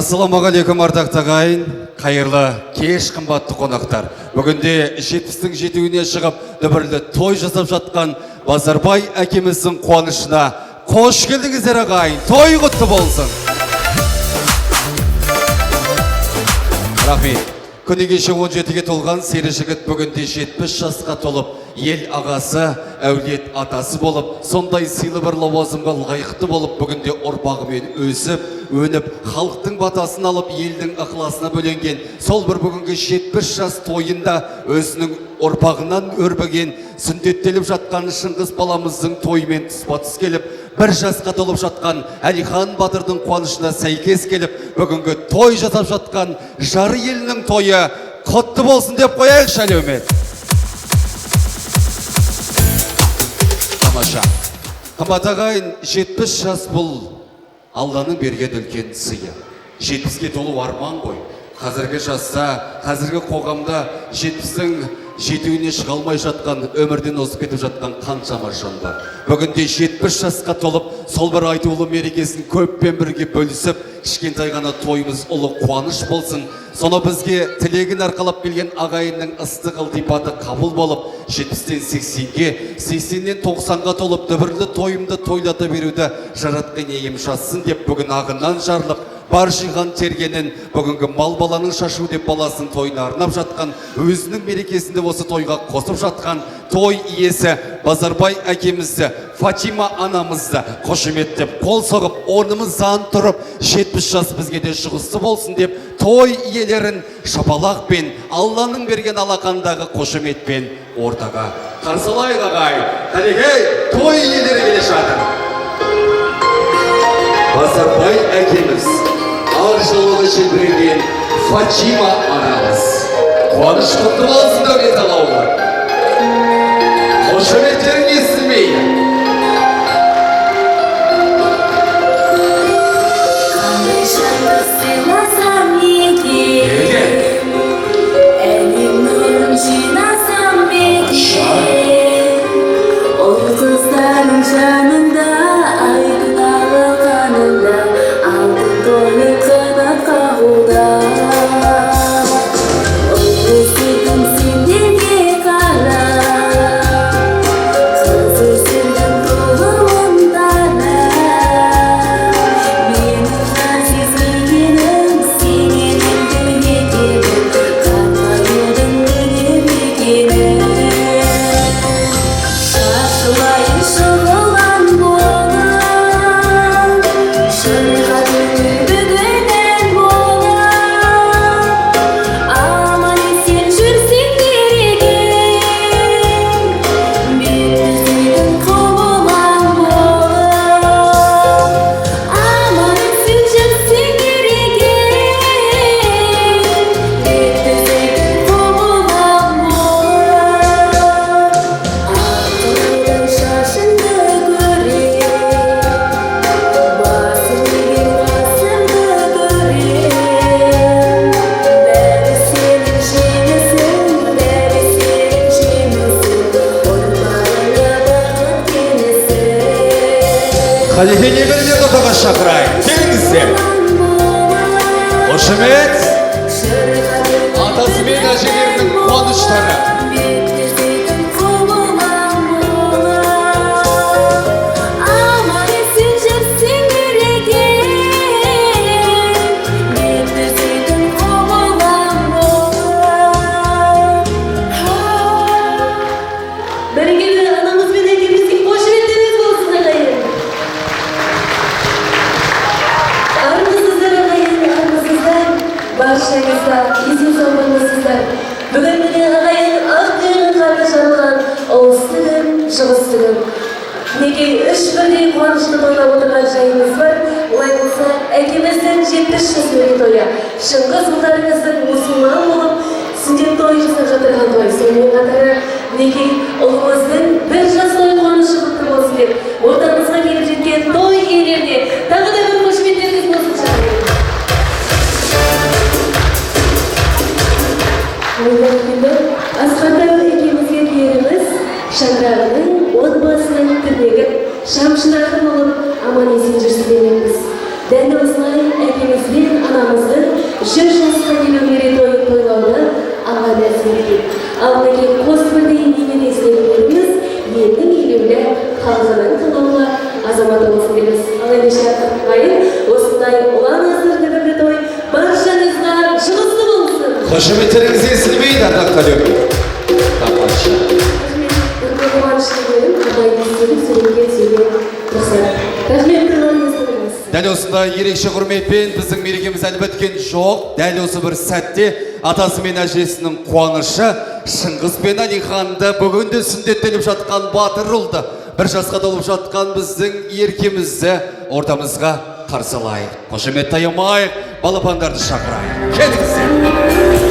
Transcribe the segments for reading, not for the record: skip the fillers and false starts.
Ассалаумағалейкум ардақты ағайын, қайырлы кеш қымбатты қонақтар. Бүгінде 70-тің жетуіне шығып, дүбірлі той жасап жатқан Базарбай әкеміздің қуанышына қош келдіңіздер ағайын, той құтты болсын. Рахмет. Күні кеше 17-ге толған сері жігіт бүгінде 70 жасқа толып, ел ағасы, әулет атасы болып, сондай сыйлы бір лауазымға лайықты болып, бүгінде ұрпағымен өсіп, өніп, халықтың батасын алып, елдің ықыласына бөленген, сол бір бүгінгі 70 жас тойында өзінің ұрпағынан өрбіген, сүндеттеліп жатқан Шыңғыс баламыздың тойымен тұспа-тұс келіп, бір жасқа толып жатқан Әлихан Батырдың қуанышына сәйкес келіп, бүгінгі той жасап жатқан жары елінің тойы құтты болсын деп қояйықшы әлеумет. Тамаша. Қымбат ағайын, 70 жас бұл Алланың берген үлкен сыйы. 70-ге толу арман ғой. Қазіргі жаста, қазіргі қоғамда 70-дің жетуіне шыға алмай жатқан, өмірден озып кетіп жатқан қаншама жан бар. Бүгінде 70 жасқа толып, сол бір айтулы мерекесін көппен бірге бөлісіп, кішкентай ғана тойымыз ұлы қуаныш болсын. Соны бізге тілегін арқалап келген ағайынның ыстық ылтипаты қабыл болып, 70-тен 80-ге, 80-нен 90-ға толып, дүбірлі тойымды тойлата беруді жаратқан ием жазсын деп бүгін ағынан жарылып, бар жиған тергенін бүгінгі мал баланың шашу деп баласын тойына арнап жатқан, өзінің мерекесінде осы тойға қосып жатқан той иесі Базарбай әкемізді, Фатима анамызды қошеметтеп, қол соғып, орнымыздан тұрып, 70 жас бізге де шығысты болсын деп, той иелерін шапалақпен, Алланың берген алақандағы қошеметпен ортаға қарсылайық ағайын. Кәнекей, той иелері келе жатыр. Базарбай әкеміз, ақ жылығы желбіреген Фатима анамыз. Қуаныш құтты болсын дәулет алаулар. Қошеметтерің естілмейді. Қалеге небірден отаға шақырайын, келіңіздер. Қошемет, атасы мен әжелерінің қуаныштары. Баршаңызда есен салмаңыздар. Бүгін міне ағайын ақ-қайын қарды жарылған оңтүстігім, шығыстығым. Неге үш бірдей қуанышты тойлап отырған жайымыз бар. Олай болса, әкеміздің 70 жас мерейтойы, Шыңғыс ұлдарыңыздың мұсылман болып, сүндет той жасап жатырған той. Сонымен қатары неге ұлымыздың бір жас той қуанышы құтты болсын деп, ортамызға келіп жеткен той иелеріне тағы да бір қошеметтеріңіз болсын шақырайын. Асқардан екемізге тілеріміз шаңырағының отбасының тірнегі шамшынағы болып аман есен жүрсін демекпіз. Дәл осылай әкеміз бен анамыздың 100 жасқа келу мерейтойын тойлауды алға нәсіп еткен. Ал мінекей қос бірдей немере серіктеріміз елдің елеулі халқының қалаулы азаматы болсын дейміз. Ал ендеше ағайын, осындай ұлан асыр дүбірлі той баршаңызға шығысты болсын. Қошеметтеріңіз естілмейді, ардақты әлем. Тамаша. Рахмет, қуанышты көріп, абайды естелік сөйлеген сөйлеп тұрсақ. Рахмет, тұрғаныңыз тұрмыз. Дәл осындай ерекше құрметпен біздің мерекеміз әлі біткен жоқ. Дәл осы бір сәтте атасы мен әжесінің қуанышы Шыңғыс пен Әлиханды бүгінде сүндеттеліп жатқан батыр ұлды, бір жасқа толып жатқан біздің еркемізді ортамызға қарсы алайық. Қошемет таямайық, балапандарды шақырайық. Келіңіздер.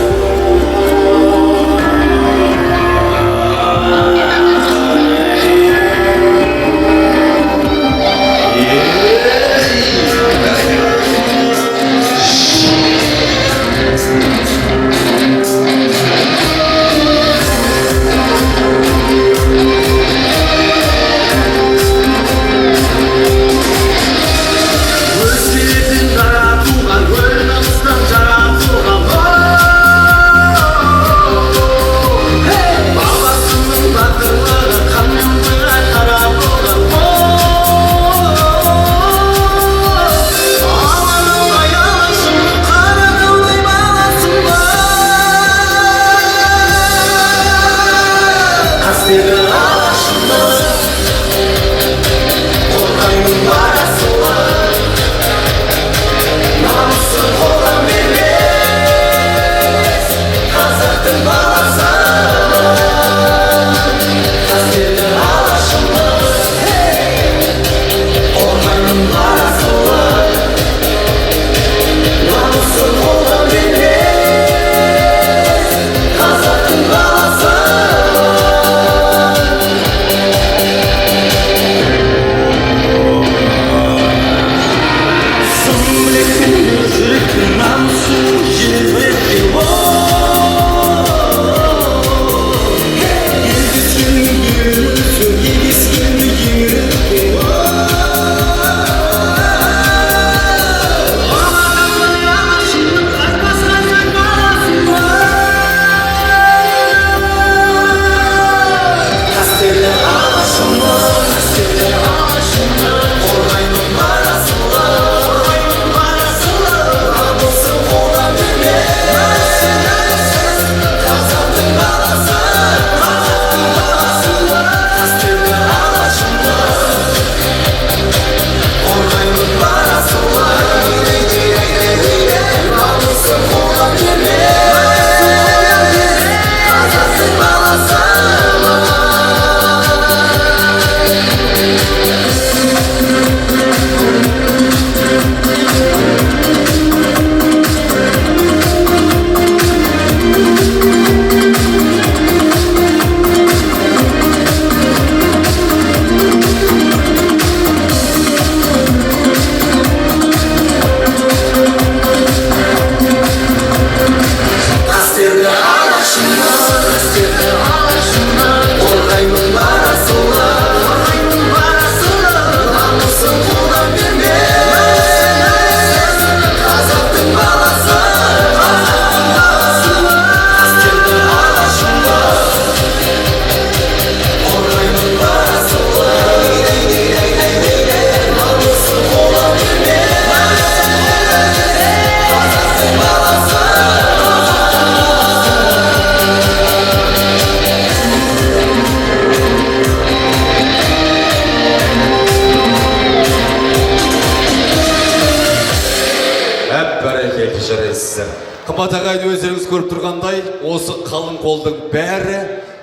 Қымбат ағайын, өздеріңіз көріп тұрғандай, осы қалың қолдың бәрі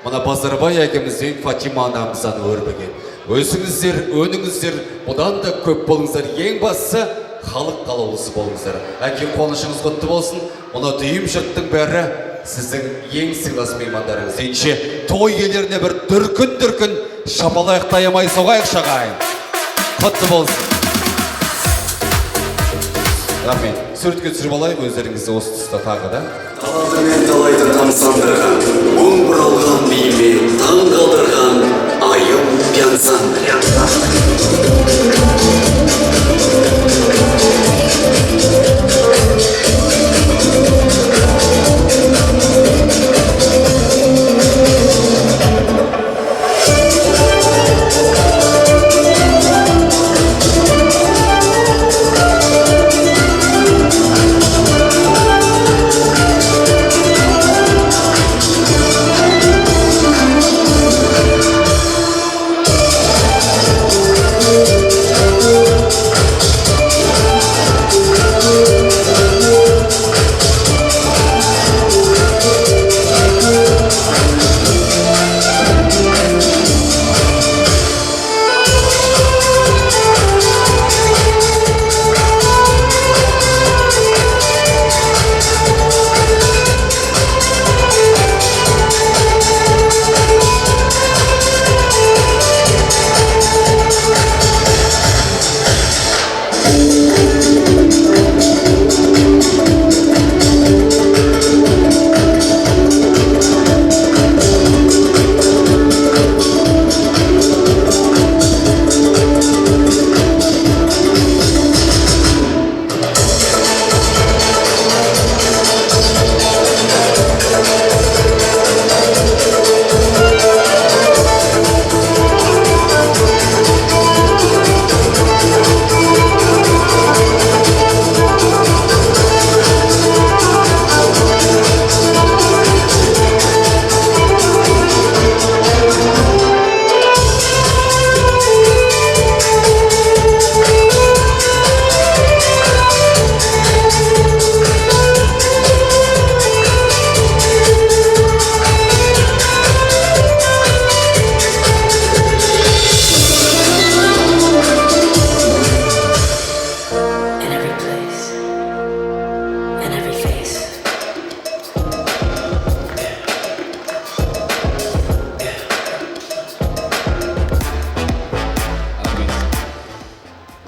мына Базарбай әкемізден Фатима анамыздан өрбіген. Өсіңіздер, өніңіздер, бұдан да көп болыңыздар. Ең бастысы халық қалаулысы болыңыздар. Әке қуанышыңыз құтты болсын. Мұны дүйім жұрттың бәрі сіздің ең сыйлас меймандарыңыз. Ендеше той иелеріне бір дүркін шапалайық, таямай соғайық шағайын. Құтты болсын. Рахмет. Суретке түсіріп алайық өздеріңізді осы тұста тағы да. Таланты мен талайды тамсандырған, оң бұралған биімен таң қалдырған айым Пянсан.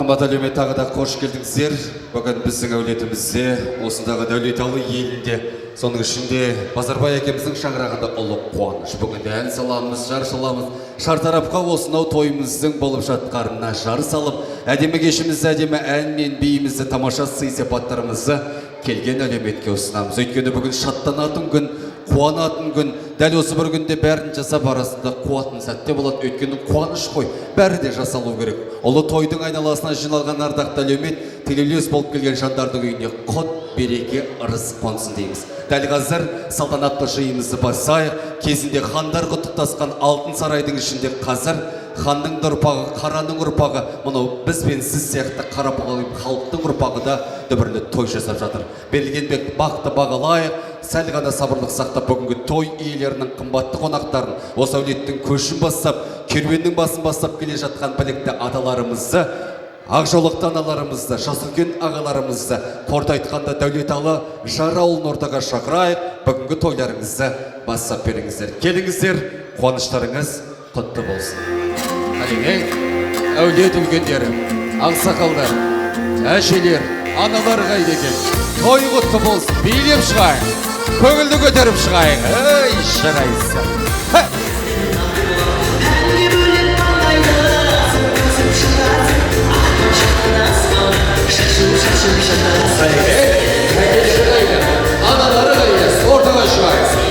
Қымбат әлеумет тағы да қош келдіңіздер. Бүгін біздің әулетімізде, осындағы дәулеталы елінде, соның ішінде Базарбай әкеміздің шаңырағында ұлы қуаныш. Бүгін ән саламыз, жар саламыз. Шартарапқа осынау тойымыздың болып жатқанына жар салып, әдемі кешімізді, әдемі ән мен биімізді, тамаша сый-сипаттарымызды келген әлеуметке ұсынамыз. Өйткені бүгін шаттанатын күн, қуанатын күн, дәл осы бір күнде бәрін жасап арасында қуатын сәтте болады. Өйткені қуаныш қой, бәрі де жасалу керек. Ұлы тойдың айналасына жиналған ардақты әлеумет, телеулес болып келген жандардың үйіне құт, береке, ырыс қонсын дейміз. Дәл қазір салтанатты жиынымызды бастайық. Кезінде хандар құттықтасқан алтын сарайдың ішінде қазір ханның ұрпағы, қараның ұрпағы, мұнау біз бен сіз сияқты қарапайым халықтың ұрпағы да дүбірлі той жасап жатыр. Берілгенбек бақты бағалайық, сәл ғана сабырлық сақтап бүгінгі той иелерінің қымбатты қонақтарын, осы әулеттің көшін бастап, керуеннің басын бастап келе жатқан білекті аталарымызды, ақжаулықты аналарымызды, жас үлкен ағаларымызды, қорыта айтқанда дәулеталы жар ауылын ортаға шақырайық, бүгінгі тойларыңызды бастап беріңіздер. Келіңіздер, қуаныштарыңыз құтты болсын. Әлемек, әулет үлкендері, ақсақалдар, әшелер, аналар қайда екен? Той құтты болсын, билеп шығайық, көңілді көтеріп шығайық. Ей, шырайсы. Аналары қайда, ортаға шығайық.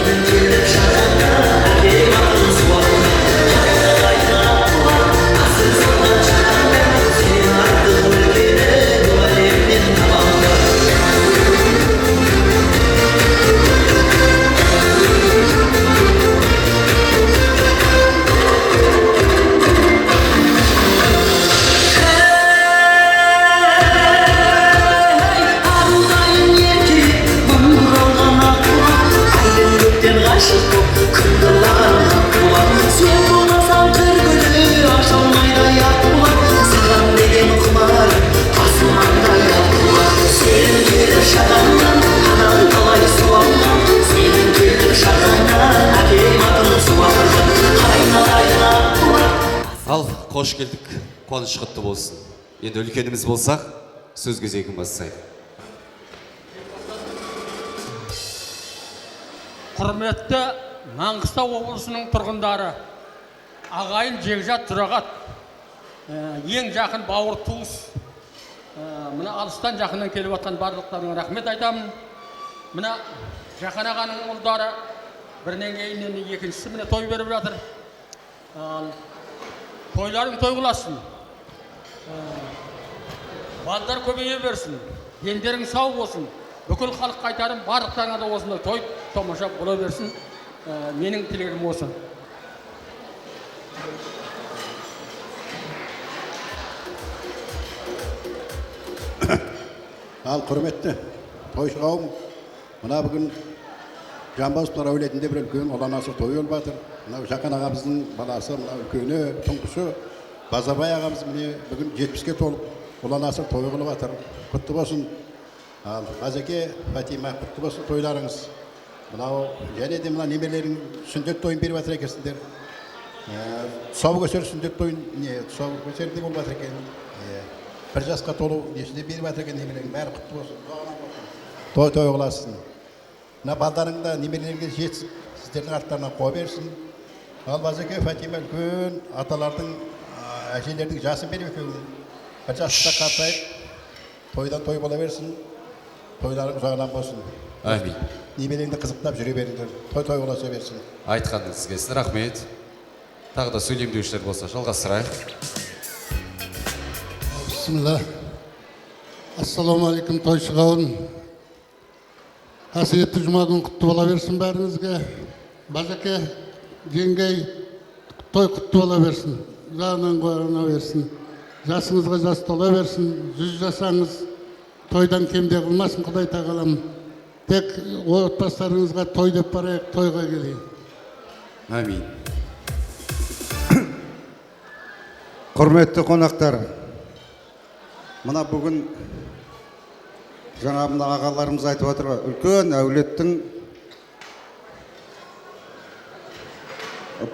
Ал, қош келдік, қуаныш құтты болсын. Енді үлкеніміз болсақ, сөз кезегін бастайық. Құрметті Маңғыстау облысының тұрғындары, ағайын жекжат жұрағат, ең жақын бауыр туыс, мына алыстан жақыннан келіп жатқан барлықтарына рахмет айтамын. Мына Жақан ағаның ұлдары бірінен кейін екіншісі міне той беріп жатыр. Тойларың той қыласын, балдар көбейе берсін, дендерің сау болсын. Бүкіл халық қайтарым, барлықтарыңа да осындай той тамаша бола берсін. Менің тілегім осы. Ал құрметті тойшы қауым, мына бүгін Жамбасовтар әулетінде бір үлкен ұланасы той болып жатыр. Мынау Жақан ағамыздың баласы, мына үлкені, тұңғышы Базарбай ағамыз міне бүгін 70-ке толып ұланасы той қылып жатыр. Құтты болсын. Ал Азеке, Фатима, құтты болсын тойларыңыз. Мынау және де мына немелерің сүндет тойын беріп жатыр екенсіңдер. Тұсау көсер сүндет тойын, тұсау көсерде болып жатыр екен. Бір жасқа толу несінде беріп жатыр екен немелерің, бәрі құтты болсын. Той қыласын. Мына балдарыңда немелеріңде жетсін, сіздердің арттарынан қоя берсін. Ал Базеке, Фатима үлкен аталардың, әжелердің жасын беріп екеуін. Бір жасқа қартайып, тойдан той бола берсін, тойларың жағынан болсын. Әмин. Немелеріңді қызықтап жүре беріңдер, той боласа берсін. Айтқаныңыз келсін, рахмет. Тағы да сөйлемдеушілер болса, жалғастырайық. Бисмилlah. Ассаламу алейкум тойшы қауым. Қасиетті жұма күн құтты бола берсін бәріңізге. Базеке, жеңгей, той құтты бола берсін. Жағынан қойына берсін. Жасыңызға жас тола берсін. 100 жасаңыз тойдан кемде қылмасын Құдай тағалам. Тек отбасыларыңызға той деп барайық, тойға келейін. Әмин. Құрметті қонақтар, мына бүгін жаңа мына ағаларымыз айтып отыр, үлкен әулеттің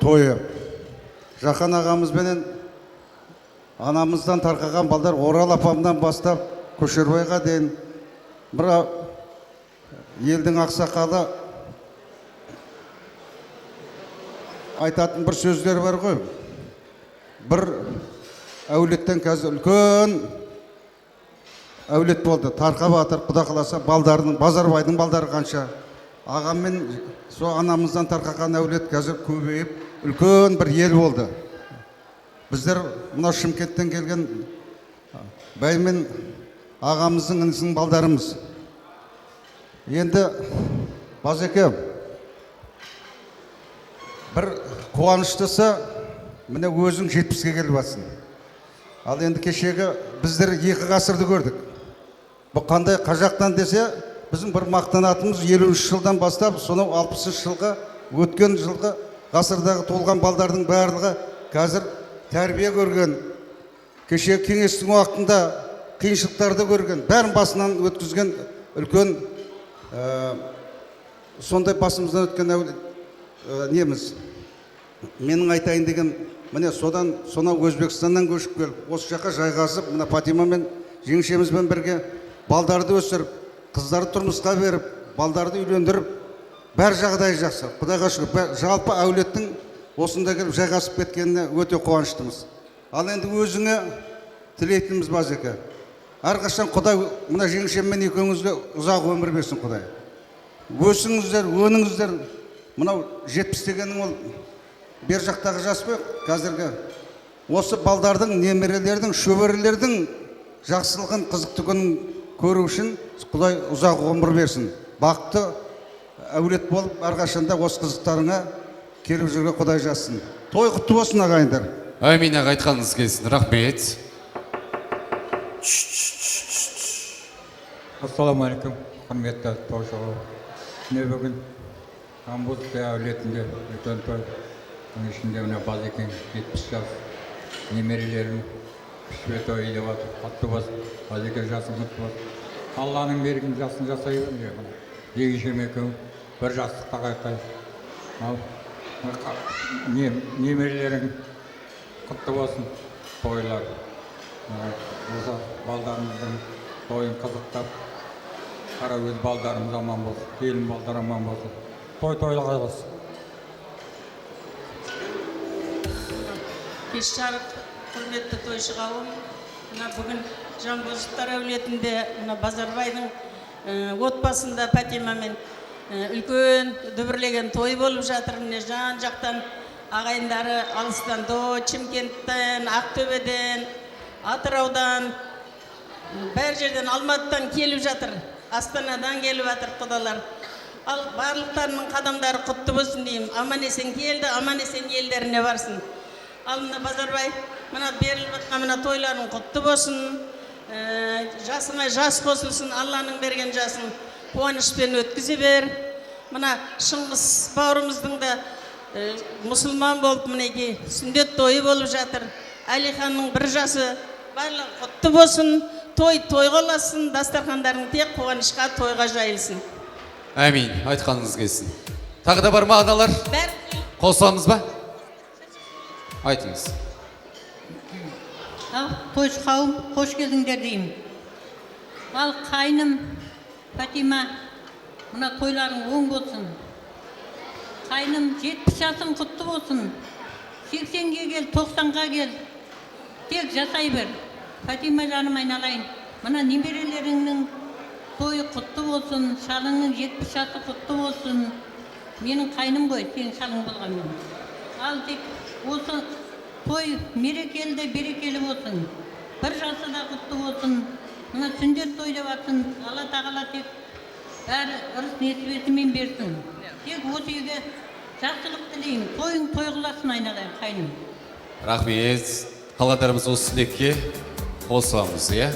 тойы. Жақан ағамызбенен анамыздан тарқаған балдар Орал апамдан бастап Көшербайға дейін бір елдің ақсақалы айтатын бір сөздер бар ғой. Бір әулеттен қазір үлкен әулет болды. Тарқа батыр, құда қаласа балдарының, Базарбайдың балдары қанша. Ағаммен сол анамыздан тарқаған әулет қазір көбейіп, үлкен бір ел болды. Біздер мына Шымкенттен келген Бәймен ағамыздың інісінің балдарымыз. Енді Базеке, бір қуаныштысы, міне өзің 70-ге келіп жатсың. Ал енді кешегі біздер 2 ғасырды көрдік. Бұл қандай қажақтан десе, біздің бір мақтанатымыз 53 жылдан бастап, сонау 60 жылға, өткен жылғы ғасырдағы толған балдардың барлығы қазір тәрбие көрген, кеше кеңестің уақытында қиыншылықтарды көрген, бәрін басынан өткізген үлкен сондай басымыздан өткен неміз. Менің айтайын деген, міне содан сонау Өзбекстаннан көшіп келіп, осы жаққа жайғасып, мына Фатима мен жеңшемізбен бірге балдарды өсіріп, қыздарды тұрмысқа беріп, балдарды үйлендіріп, бәр жағдай жақсы. Құдайға шүкір, жалпы әулеттің осында келіп жайғасып кеткеніне өте қуаныштымыз. Ал енді өзіңе тілейтініміз Базеке. Әрқашан Құдай мына жеңшеммен екеуіңізге ұзақ өмір берсін Құдай. Өсіңіздер, өніңіздер. Мынау 70 дегенің ол бер жақтағы жас қой, қазіргі. Осы балдардың, немерелердің, шөберелердің жақсылығын, қызықты күнін көру үшін Құдай ұзақ ғұмыр берсін. Бақытты әулет болып, әрқашанда осы қызықтарыңа келіп жүрген Құдай жазсын. Той құтты болсын ағайындар. Әмин аға, айтқаныңыз келсін. Рахмет. Ассаламалейкум, құрметті тойшылар. Міне бүгін Амбузская әулетінде үлкен той. Оның ішінде мына Базекең 70 жас немерелерін пішпе той деп жатыр. Қатты болсын, Базеке жасың құтты болсын. Алланың берген жасын жасай бермей. Жеңешем екеуің бір жастықта қайқай. Ал немерелерің құтты болсын, тойлар. Осы балдарымыздың тойын қызықтап, қара өз балдарымыз аман болсын, келін балдар аман болсын. Тойлаға болсын. Кеш жарық, құрметті тойшы қауым. Бүгін Жанғозовтар әулетінде Базарбайдың отбасында Фатимамен үлкен дүбірлеген той болып жатыр. Жан жақтан ағайындары алыстан, Чымкенттен, Ақтөбеден, Атыраудан, бәр жерден, Алматыдан келіп жатыр. Астанадан келіп жатыр құдалар. Ал барлықтарының қадамдары құтты болсын деймін. Аман есен келді, аман есен елдеріне барсын. Ал мына Базарбай, мына беріліп жатқан мына тойларын құтты болсын. Жасыңа жас қосылсын, Алланың берген жасын қуанышпен өткізе бер. Мына Шыңғыс бауырымыздың да мұсылман болып мінеке сүндет тойы болып жатыр. Әлиханның бір жасы барлығы құтты болсын, тойға оласын, дастархандарың тек қуанышқа, тойға жайылсын. Әмин, айтқаныңыз келсін. Тағы да бар ма аналар? Қосамыз ба? Айтыңыз. Тойшы қауым, қош келдіңдер деймін. Ал қайным Фатима, мына тойларың оң болсын. Қайным 70 жасың құтты болсын. 80-ге кел, 90-ға кел. Тек жасай бер. Фатима жаным айналайын. Мына немерелеріңнің тойы құтты болсын. Шалыңның 70 жасы құтты болсын. Менің қайным ғой, сен шалың болғанмен. Ал тек осы той мерекелі, берекелі болсын. Бір жасы да құтты болсын. Мына сүндет той деп атсын. Алла тағала тек бәрі ырыс несібесімен берсін. Тек осы үйге жақсылық тілеймін. Тойың той қыласын айналайын, қайным. Рахмет. Қалғандарымыз осы тілекке қосыламыз, иә?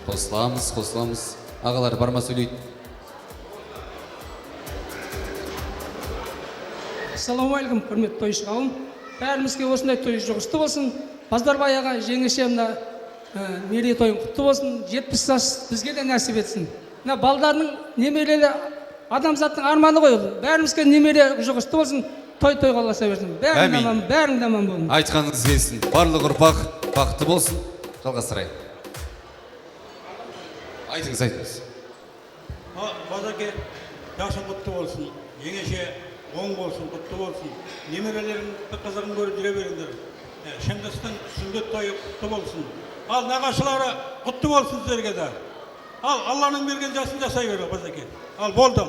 Қосыламыз. Ағалар бар ма сөйлейді? Ассалаумағалейкум, құрметті тойшы қауым. Бәрімізге осындай той жұғысты болсын. Базарбай аға, жеңешемді мерей тойын құтты болсын. 70 жас бізге де нәсіп етсін. Мына балдарының немерелі адамзаттың арманы ғой. Бәрімізге немере жұғысты болсын. Той қаласа берсін. Бәрің де аман болсын. Айтқаныңыз келсін. Барлық ұрпақ бақытты болсын. Жалғастырайық. Айтыңыз. Базаке жақсы құтты болсын, еңеше оң болсын, құтты болсын. Немерелеріңді қызығын көріп жүре беріңдер. Шыңғыстың сүндет тойы құтты болсын. Ал нағашылары құтты болсын сіздерге де. Ал Алланың берген жасын жасай бер, Базаке. Ал болдым.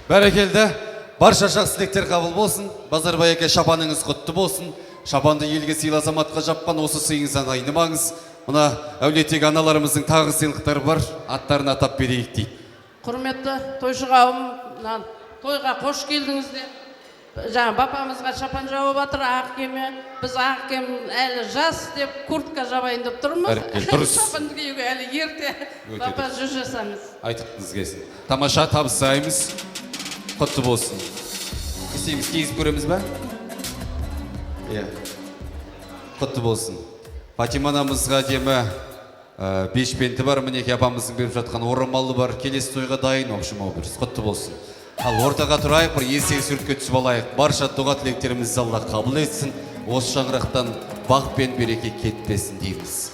Бәрекелді. Барша жақсы тілектер қабыл болсын. Базарбай әке шапаныңыз құтты болсын. Шапанды елге сыйлы азаматқа жапқан осы сыйыңыздан айнымаңыз. Мына әулеттегі аналарымыздың тағы сыйлықтары бар. Аттарын атап берейік дейді. Құрметті тойшы қауым, тойға қош келдіңіздер. Жаңа бапамызға шапан жауып жатыр, ақ кеме. Біз ақ кем әлі жас деп куртка жабайын деп тұрмыз. Дұрыс. Шапанды киюге әлі ерте. Бапа жүз жасаңыз. Айтыңыз келсін. Тамаша табыстаймыз. Құтты болсын. Істейміз, кезіп көреміз бе? Иә. Құтты болсын. Фатима анамызға демі бешпенті бар, мінеке апамыздың беріп жатқан орамалы бар. Келесі тойға дайын, общем, образ. Құтты болсын. Ал ортаға тұрайық, бір есек сүртке түсіп алайық. Барша дұға тілектерімізді Алла қабыл етсін. Осы шаңырақтан бақ пен береке кетпесін дейміз.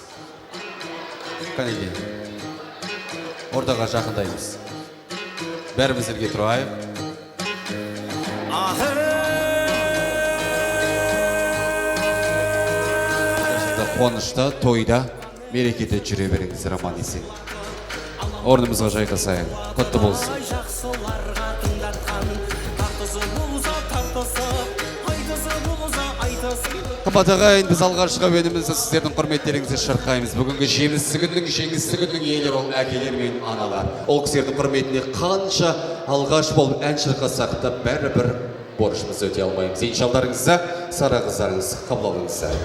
Қанеке. Ортаға жақындаймыз. Бәріміз бірге тұрайық. Қуанышта, тойда, мерекеде жүре беріңіз, Роман есен. Орнымызға жайғасайық. Құтты болсын. Қымбат ағайын, біз алғашқы әуенімізді сіздердің құрметтеріңізді шырқаймыз. Бүгінгі жеңісті күннің иелері ол әкелер мен аналар. Ол кісілердің құрметіне қанша алғаш болып ән шырқасақ та бәрібір борышымызды өте алмаймыз. Иншалдарыңызда сара қыздарыңыз қабыл алыңыздар.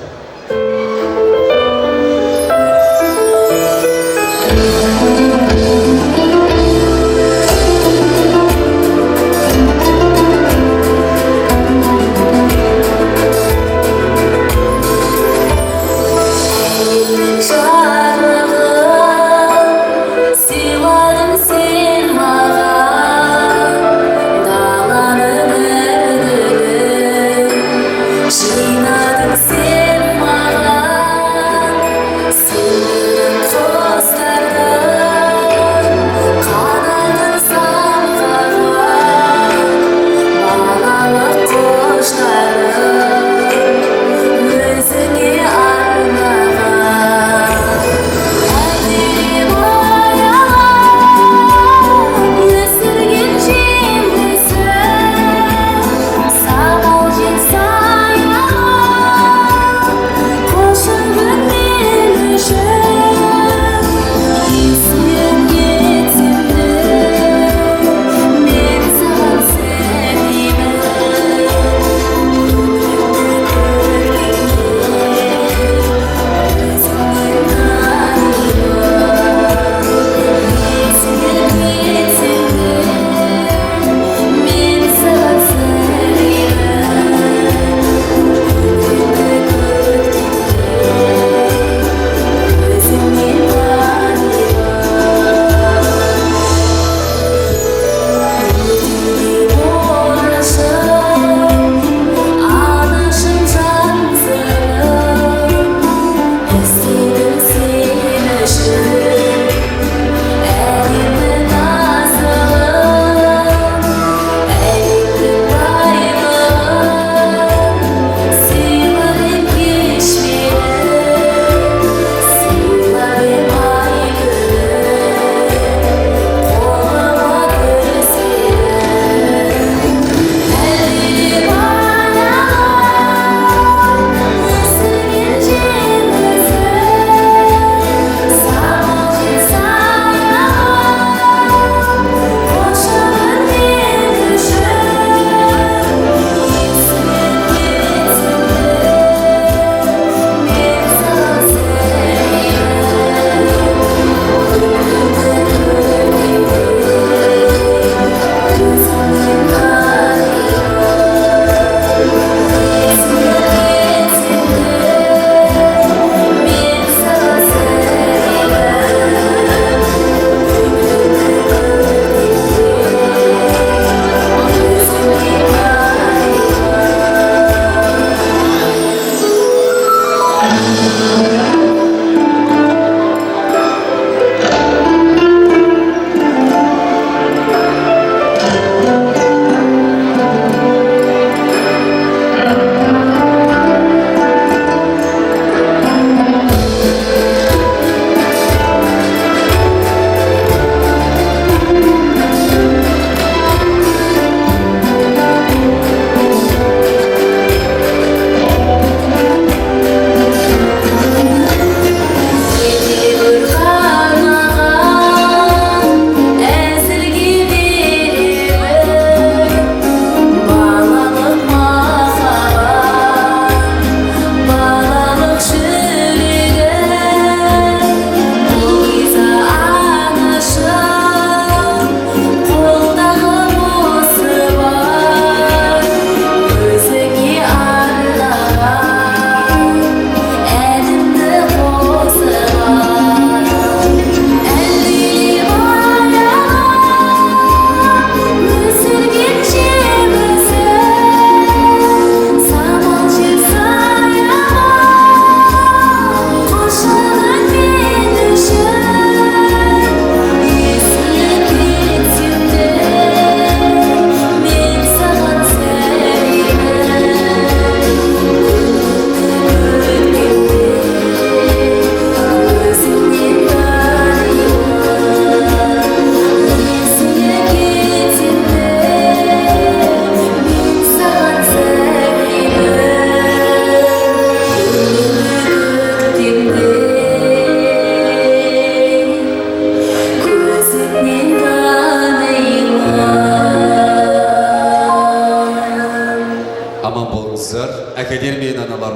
Жинадың сен маған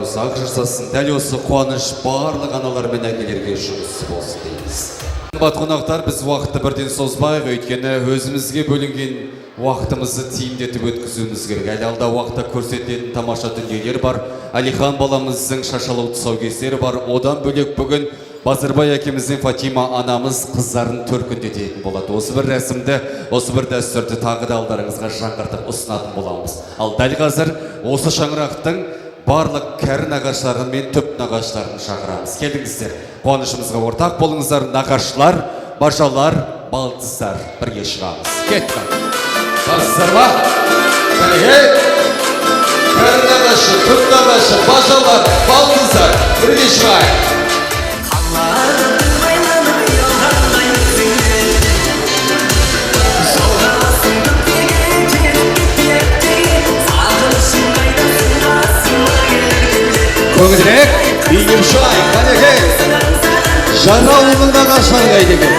ұзақ жасасын. Дәл осы қуаныш барлық аналар мен әкелерге жұмыс болсын дейміз. Қымбат қонақтар, біз уақытты бірден созбайық, өйткені өзімізге бөлінген уақытымызды тиімдетіп өткізуіміз керек. Әлі алда уақытта көрсететін тамаша дүниелер бар. Әлихан баламыздың шашалу тұсаукесері бар. Одан бөлек бүгін Базарбай әкеміздің Фатима анамыз қыздарын төркіндететін болады. Осы бір рәсімді, осы бір дәстүрді тағы да алдарыңызға жаңғыртып ұсынатын боламыз. Ал дәл қазір осы шаңырақтың барлық кәрі нағаштарын мен түп нағаштарын шақырамыз. Келдіңіздер. Қуанышымызға ортақ болыңыздар. Нағашылар, бажалар, балдыздар, бірге шығамыз. Кеттік. Базарбай, бірге кәрі нағашы, түп нағашы, бажалар, балдыздар, бірге шығайық. Көңілірек, бейнем шығайық, қанекей. Жаңа ұлында қашар қайды екен.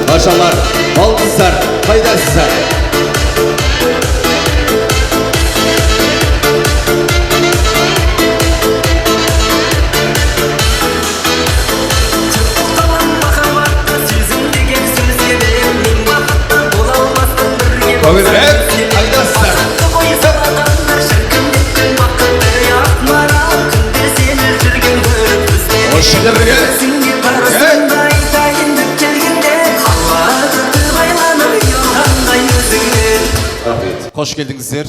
Бажалар, балдыздар, қайдасыздар? Көңілірек, қайдасыздар? Hoşçakalın birge. Hoş geldinizler.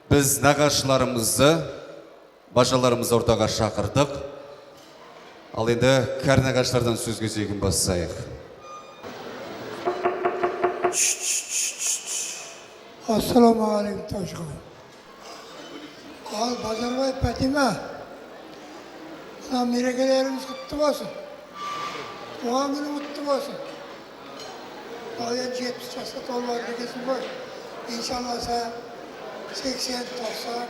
Biz nағашыларымызды, бажаларымызды ортаға шақырдық. Ал енді кәрі нағашылардан сөз кезегін бастайық. Ассалаумағалейкум Тауышқа. Ал Базарбай Фатима, мерекелеріңіз құтты болсын. Туған күні құтты болсын. Ал енді 70 жасқа толмады дегенсің ғой. İnşallah 80, 90,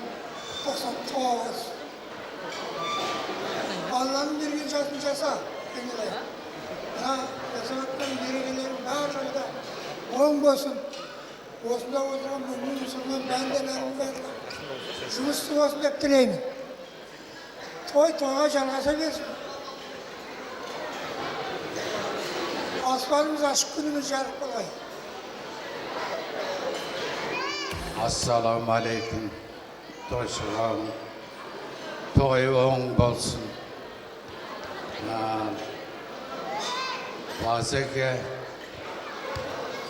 99. Allah'ın bir gün çalışmayacaksa, yaşamaktan merекелерің барлығы оң болсын. Осында отырған бүгін мұсылман бәнделерім барлығы жұмысты болсын деп тілеймін. Тойға жалғаса берсін. Аспанымыз ашық, күніміз жарық болайын. Assalamualaikum. Toşğam. Toy oң bolsun. Bazıge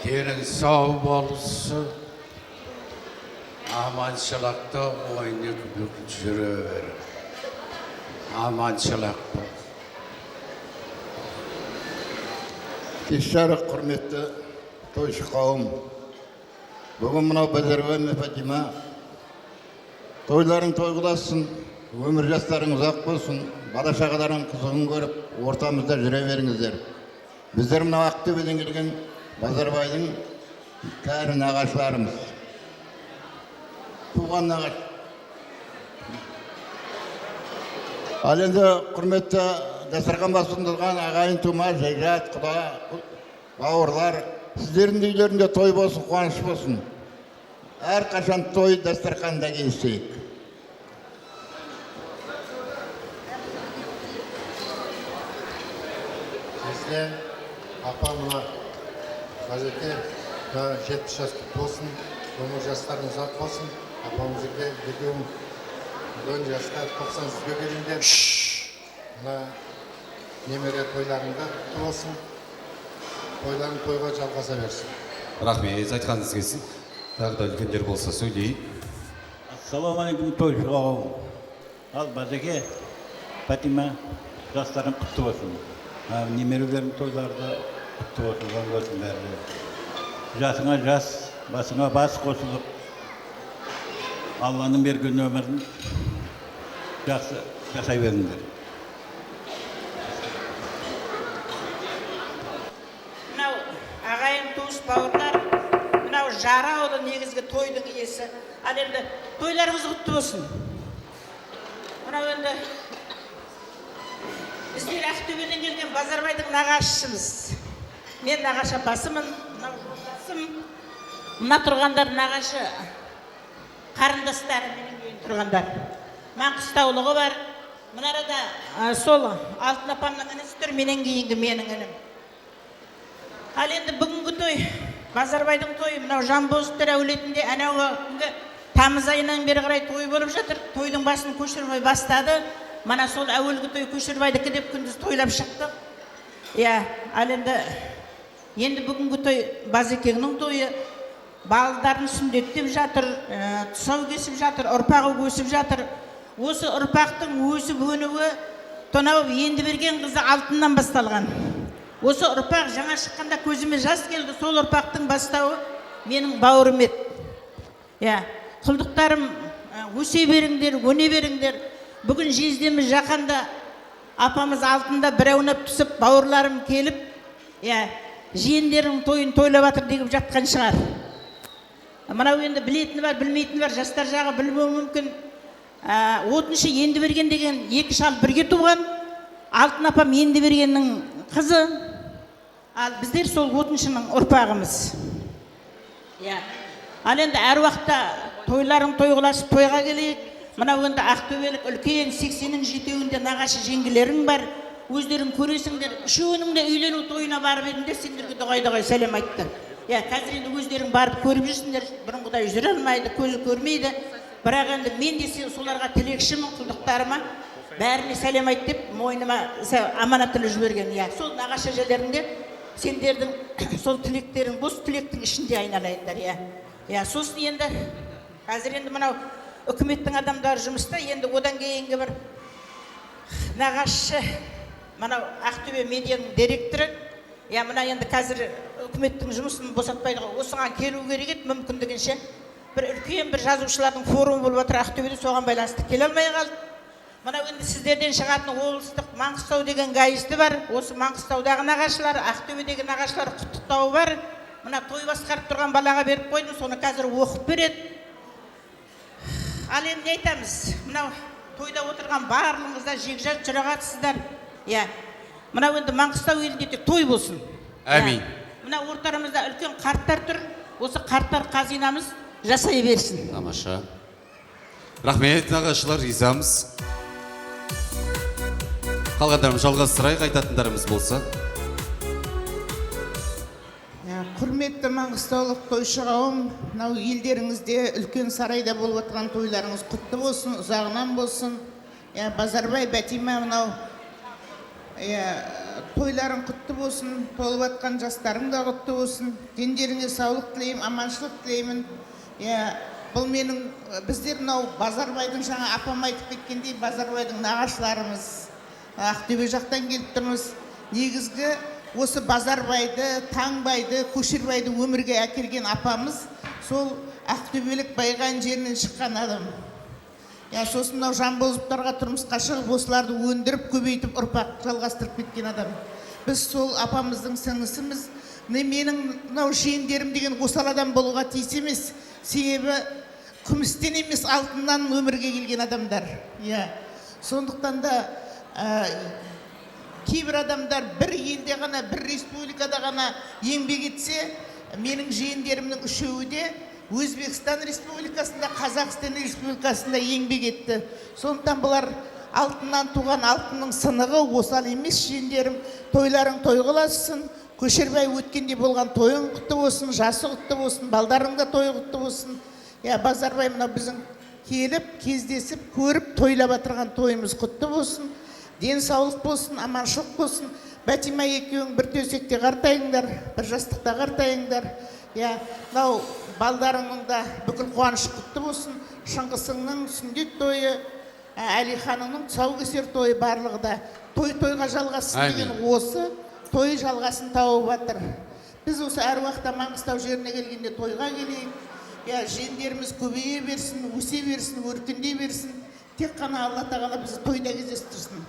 derin sağ bolsun. Amançılıkta oynayıp жүрөбер. Amançılık bol. Kişiler құрметті тойшы қауым. Бүгін мынау Базарбай мен Фатима тойларың той қыласын, өмір жастарың ұзақ болсын, бала-шағаларың қызығын көріп, ортамызда жүре беріңіздер. Біздер мынау Ақтөбеден келген Базарбайдың кәрі нағашыларымыз. Туған нағаш. Ал енді құрметті дастархан басында тұрған ағайын тума, жайжат, құда, бауырлар, сіздердің үйлерінде той болсын, қуаныш болсын. Әр қашан той дастарханда кездесейік. Бізде апамына қазеке 70 жас болсын, өмір жастарың ұзақ болсын. Апамызға екеуің 10 жасқа 90-ға келіңдер. Мына немере тойларыңда болсын. Тойларың тойға жалғаса берсін. Рахмет, айтқаныңыз келсін. Тағы да үлкендер болса сөйлейік. Ассалаумағалейкум тойшы қауым. Ал Базеке, Фатима жастарың құтты болсын. Немерелерің тойларды құтты болсын, оң болсын бәрі. Жасыңа жас, басыңа бас қосылып, Алланың берген өмірін жақсы жасай беріңдер. Мынау ағайын туыс бауырлар, мынау жара олы негізгі тойдың иесі. Ал енді тойларыңыз құтты болсын. Мынау енді біздер Ақтөбеден келген Базарбайдың нағашысымыз. Мен нағашы апасымын, мынау жолдасым. Мына тұрғандар нағашы қарындастары. тұрғандар. Маңғыстаулығы бар. Мына арада сол Алтын апамның інісі тұр, менен кейінгі менің інім. Ал енді бүгінгі той, Базарбайдың тойы, мынау Жанбозовтар әулетінде анауғы тамыз айынан бері қарай той болып жатыр. Тойдың басын Көшербай бастады. Мана сол әуелгі той Көшербайдікі деп күндіз тойлап шықтық. Ал енді бүгінгі той Базекеңнің тойы. Балдарын сүндеттеп жатыр, тұсау кесіп жатыр, ұрпағы өсіп жатыр. Осы ұрпақтың өсіп өнуі тонау енді берген қызы Алтыннан басталған. Осы ұрпақ жаңа шыққанда көзіме жас келді. Сол ұрпақтың бастауы менің бауырым еді. Құлдықтарым, өсе беріңдер, өне беріңдер. Бүгін жездеміз жақанда апамыз Алтында бір аунап түсіп, бауырларым келіп, жиендерінің тойын тойлап жатыр деп жатқан шығар. Мынау енді білетіні бар, білмейтіні бар, жастар жағы білмеуі мүмкін. Отыншы енді берген деген екі шал бірге туған. Алтын апам енді бергеннің қызы. Ал біздер сол отыншының ұрпағымыз. Ал енді әр уақытта тойларың тойғыласып тойға келейік. Мынау енді Ақтөбелік үлкен 80-нің жетеуінде нағашы жеңгелерің бар. Өздерің көресіңдер. Үшеуінің де үйлену тойына барып едіңдер, сендерге дұғай сәлем айтты. Қазір енді өздерің барып көріп жүрсіңдер. Бұрынғыдай жүре алмайды, көзі көрмейді. Бірақ енді мен де соларға тілекшімін, құлдықтарыма. Бәріне сәлем айт деп, мойныма аманаттылы жіберген. Сол нағашы әжелеріңде сендердің сол тілектерің, бос тілектің ішінде айналайындар. Сосын енді, қазір енді мынау үкіметтің адамдары жұмыста, енді одан кейінгі бір нағашы, мынау Ақтөбе медианың директоры, мына енді қазір үкіметтің жұмысын босатпайды ғой, осыған келу керек еді, мүмкіндігінше бір үлкен бір жазушылардың форумы болып жатыр Ақтөбеде, соған байланысты келе алмай қалды. Мына енді сіздерден шығатын облыстық Маңғыстау деген гайысты бар. Осы Маңғыстаудағы нағашылар, Ақтөбедегі нағашылар құттықтауы бар. Мына той басқарып тұрған балаға беріп қойдым, соны қазір оқып береді. Ал енді не айтамыз? Мынау тойда отырған барлығыңыздар жекжат жұрағатсыздар. Мынау енді Маңғыстау елінде тек той болсын. Әмин. Мына ортамызда үлкен қарттар тұр. Осы қарттар қазинамыз жасай берсін. Тамаша. Рахмет, нағашылар, ризамыз. Қалғандарым жалғастырайық, айтатындарымыз болса. Құрметті Маңғыстаулық тойшы қауым, мынау елдеріңізде үлкен сарайда болып отырған тойларыңыз құтты болсын, ұзағынан болсын. Базарбай, Бәтима, мынау тойларың құтты болсын, толып жатқан жастарың да құтты болсын. Дендеріңе саулық тілеймін, аманшылық тілеймін. Бұл менің, біздер мынау Базарбайдың жаңа апам айтып кеткендей, Базарбайдың нағашыларымыз. Ақтөбе жақтан келіп тұрмыз. Негізгі осы Базарбайды, Таңбайды, Көшербайды өмірге әкелген апамыз сол Ақтөбелік Байған жерінен шыққан адам. Сосын мынау Жанбозовтарға тұрмысқа шығып, осыларды өндіріп, көбейтіп, ұрпақ жалғастырып кеткен адам. Біз сол апамыздың сіңлісіміз. Менің мынау жиендерім деген осал адам болуға тиіс емес. Себебі күмістен емес, алтыннан өмірге келген адамдар. Сондықтан да кейбір адамдар бір елде ғана, бір республикада ғана еңбек етсе, менің жиендерімнің үшеуі де Өзбекстан республикасында, Қазақстан республикасында еңбек етті. Сондықтан бұлар алтыннан туған, алтынның сынығы, осал емес жиендерім. Тойларың тойғыласын, Көшербай өткенде болған тойың құтты болсын, жасы құтты болсын, балдарың да тойы құтты болсын. Базарбай, мына біздің келіп, кездесіп, көріп, тойлап отырған тойымыз құтты болсын. Денсаулық болсын, аманшылық болсын. Бәтима екеуің бір төсекте қартайыңдар, бір жастықта қартайыңдар. Мынау балдарыңның да бүкіл қуанышы құтты болсын. Шыңғысыңның сүндет тойы, Әлиханыңның тұсаукесер тойы барлығы да той-тойға жалғасын деген осы той жалғасын тауып жатыр. Біз осы әр уақытта Маңғыстау жеріне келгенде тойға келейік. Жиендеріміз көбейе берсін, өсе берсін, өркендей берсін. Тек қана Алла тағала бізді тойда кездестірсін.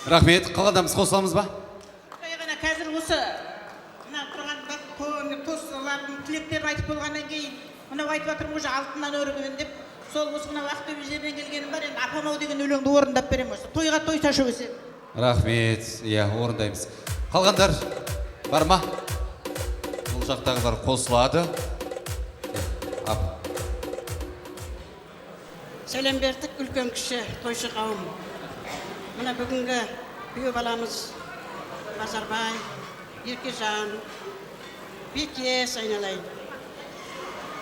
Рахмет, қалғандарымыз қосыламыз ба? Қазір осы тұрған тостылардың тілектерін айтып болғаннан кейін, мынау айтып жатырмын уже алтыннан өрігін деп, сол осы мынау Ақтөбе жерінен келгенім бар, енді апам-ау деген өлеңді орындап беремін осы. Тойға той ташу өседі. Рахмет, орындаймыз. Қалғандар бар ма? Бұл жақтағылар қосылады. сәлем бердік үлкен кіші тойшы қауым. Мына бүгінгі күйеу баламыз Базарбай, Еркежан, Бекес айналайын.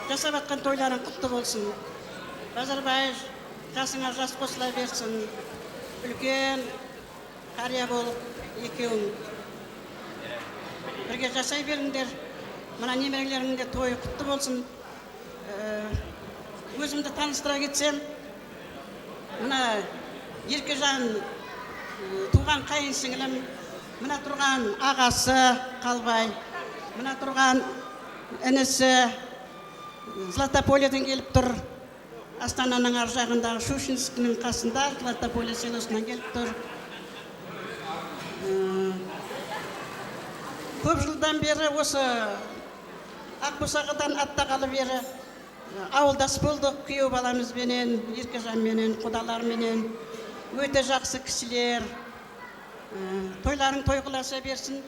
Жасап атқан тойларың құтты болсын. Базарбай, жасыңа жас қосыла берсін. Үлкен қария болып екеуің. Бірге жасай беріңдер. Мына немерелеріңде тойы құтты болсын. Өзімді таныстыра кетсем, мына Еркежан туған қайын сіңілім, мына тұрған ағасы Қалбай, мына тұрған інісі Златополеден келіп тұр. Астананың ар жағындағы Щучинскінің қасында Златополе селосынан келіп тұр. Көп жылдан бері осы Ақбосағыдан аттағалы бері ауылдас болдық, күйеу баламызбенен, Еркежанменен, құдаларменен. Өте жақсы кісілер. Тойларың той қыласа берсін.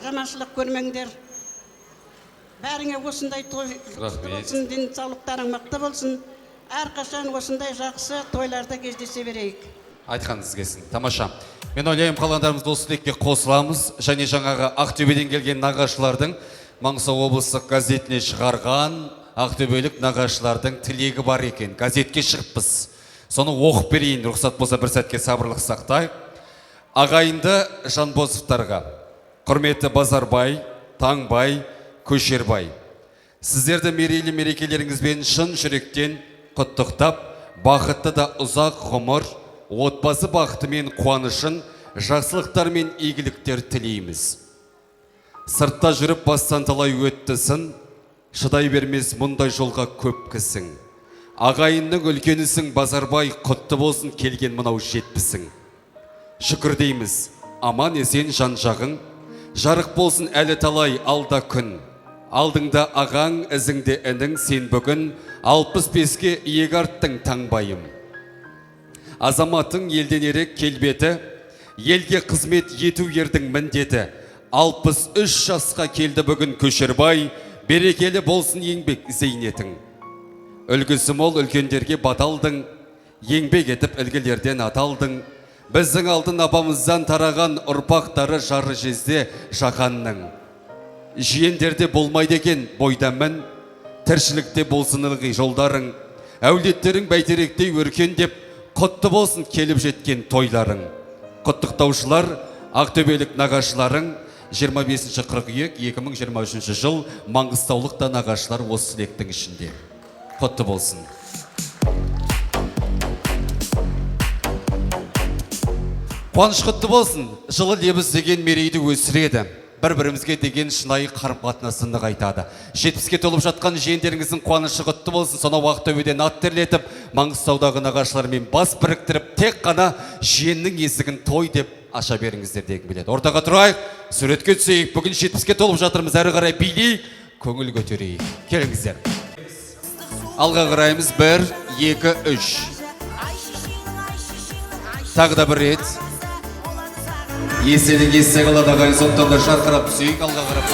Жаманшылық көрмеңдер. Бәріңе осындай той болсын, денсаулықтарың мықты болсын. Әрқашан осындай жақсы тойларда кездесе берейік. Айтқаныңыз келсін. Тамаша. Мен ойлаймын, қалғандарымыз осы тілекке қосыламыз. Және жаңағы Ақтөбеден келген нағашылардың Маңғыстау облыстық газетіне шығарған ақтөбелік нағашылардың тілегі бар екен. Газетке шығыппыз. Соны оқып берейін, рұқсат болса бір сәтке сабырлық сақтайық. Ағайынды Жанбосовтарға, құрметті Базарбай, Таңбай, Көшербай, сіздерді мерейлі мерекелеріңізбен шын жүректен құттықтап, бақытты да ұзақ ғұмыр, отбасы бақыты мен қуанышын, жақсылықтар мен игіліктер тілейміз. Сыртта жүріп бастан талай өттісін, шыдай бермес мұндай жолға көп кісің. Ағайынның үлкенісің Базарбай, құтты болсын келген мынау жетпісің. Шүкір дейміз, аман есен жан жағың, жарық болсын әлі талай алда күн. Алдыңда ағаң, ізіңде інің, сен бүгін 65-ке иек арттың Таңбайым. Азаматың елден ерек келбеті, елге қызмет ету ердің міндеті. 63 жасқа келді бүгін Көшербай, берекелі болсын еңбек зейнетің. Үлгісі мол үлкендерге баталдың, еңбек етіп үлгілерден аталдың. Біздің алдын апамыздан тараған ұрпақтары жары жезде жақанның. Жиендерде болмайды екен бойдамын, тіршілікте болсын ылғи жолдарың. Әулеттерің бәйтеректей өркендеп, құтты болсын келіп жеткен тойларың. Құттықтаушылар, ақтөбелік нағашыларың, 25 қыркүйек 2023 жыл Маңғыстаулық та нағашылар осы тілектің ішінде. Құтты болсын. Қуаныш құтты болсын. Жылы лебіз деген мерейді өсіреді. Бір-бірімізге деген шынайы қарым-қатынасын нығайтады. 70-ке толып жатқан жиендеріңіздің қуанышы құтты болсын. Сонау Ақтөбеден ат терлетіп, Маңғыстаудағы нағашылармен бас біріктіріп, тек қана жиеннің есігін той деп аша беріңіздер дегім келеді. Ортаға тұрайық, суретке түсейік. Бүгін 70-ке толып жатырмыз, әрі қарай билейік, көңіл көтерейік. Келіңіздер. Алға қараймыз, 1, 2, 3. Тағы да бір рет. Еселік есе қалады ағайын, сондықтан да жарқырап түсейік, алға қарап.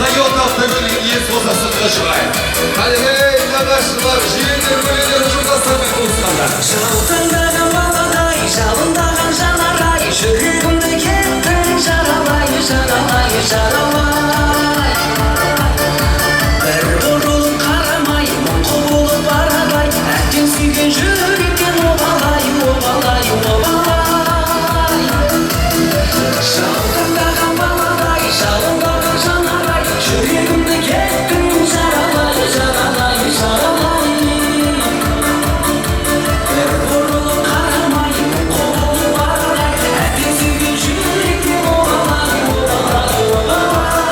Toyota автомобилінің ес қосасынға шығайын. Қалей, нағашылар, жиендер бөлелер жұрдасымен ұлысқандар. Жалтыңдаған баладай, жалындаған жанарай, жүрегімді кеттің жаралай, жаралай, жаралай. Бір бұрылып қарамай, мұңқы болып баралай, әттен сүйген жүректен обалай, обалай, обалай. Жалтыңдаған баладай, жалындаған жанарай, жүрегімді кеттің жаралай, жаралай, жаралай. Бір бұрылып қарамай, қолы баралай, әттен сүйген жүректен обалай, обалай, обалай.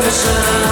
Tamamsa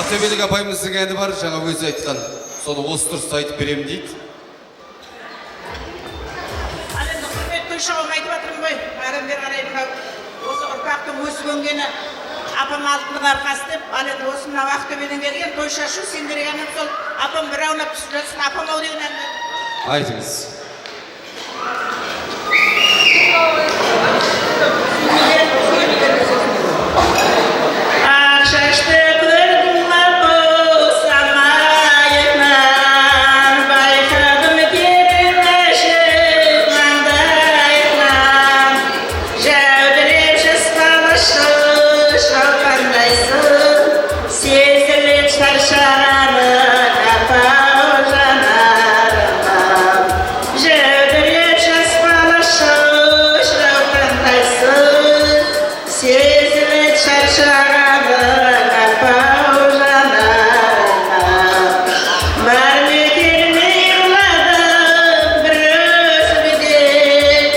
Ақтөбелік апайымыздың әні бар, жаңа өзі айтқан. Соны осы дұрыс айтып беремін дейді. Ал енді құрметті шоуын айтып жатырмын ғой. Бәрін бері қарай мынау осы ұрпақтың өсіп өнгені апам алтынның арқасы деп, ал енді осы мынау Ақтөбеден келген той шашу сендерге әнім сол апам бір аунап түсіп жатсын, апам ау деген әнді. Айтыңыз. Ақшашты көрдім апу самайынан, байқадым керемешік маңдайынан, жәудіреп жасталышы шалқандайсың, сезілет шаршағаның апау жанарынан, жәудіреп жасталышы шалқандайсың, сезілет шаршағаның апау жанарынан, бар мекеніне ұладым бір өзбеден,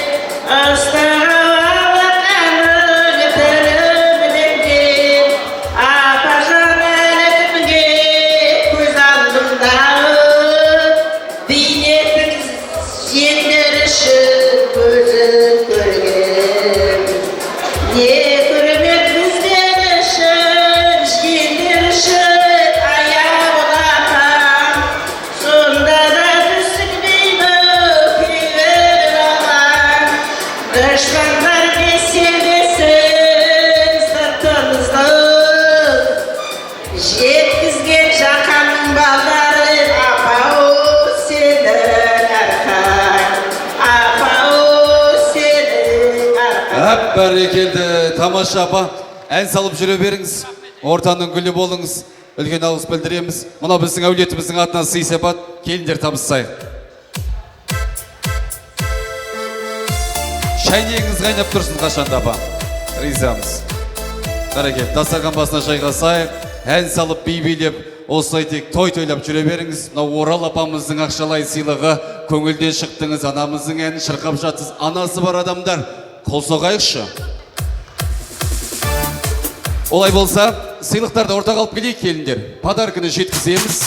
ыстығы алақаның тілімден, апа жанарымге көз алдымдағы бейнетің сендер үшін көзін көрген. Не көрмек біздер үшін, сендер үшін аяулы апам, сонда да түсінбейді күйген ағам. Дұшпандар десе десін сыртымызды, жеткізген жақанның балдары апау сенің арқаң, апау сенің арқаң. Бәрекелді, тамаша апа. Ән салып жүре беріңіз. Ортаның гүлі болыңыз. Үлкен алғыс білдіреміз. Мұна біздің әулетіміздің атынан сый сипат. Келіндер табыссайық. Шайнегіңіз қайнап тұрсын қашанда апа. Ризамыз. Бәрекелді, дастархан басына жайғасайық. Ән салып, би билеп, осылай тек той тойлап жүре беріңіз. Мынау Орал апамыздың ақшалай сыйлығы. Көңілден шықтыңыз, анамыздың әнін шырқап жатсыз. Анасы бар адамдар, қол соғайықшы. Олай болса, сыйлықтарды ортаға алып келейік келіндер. Подарканы жеткіземіз.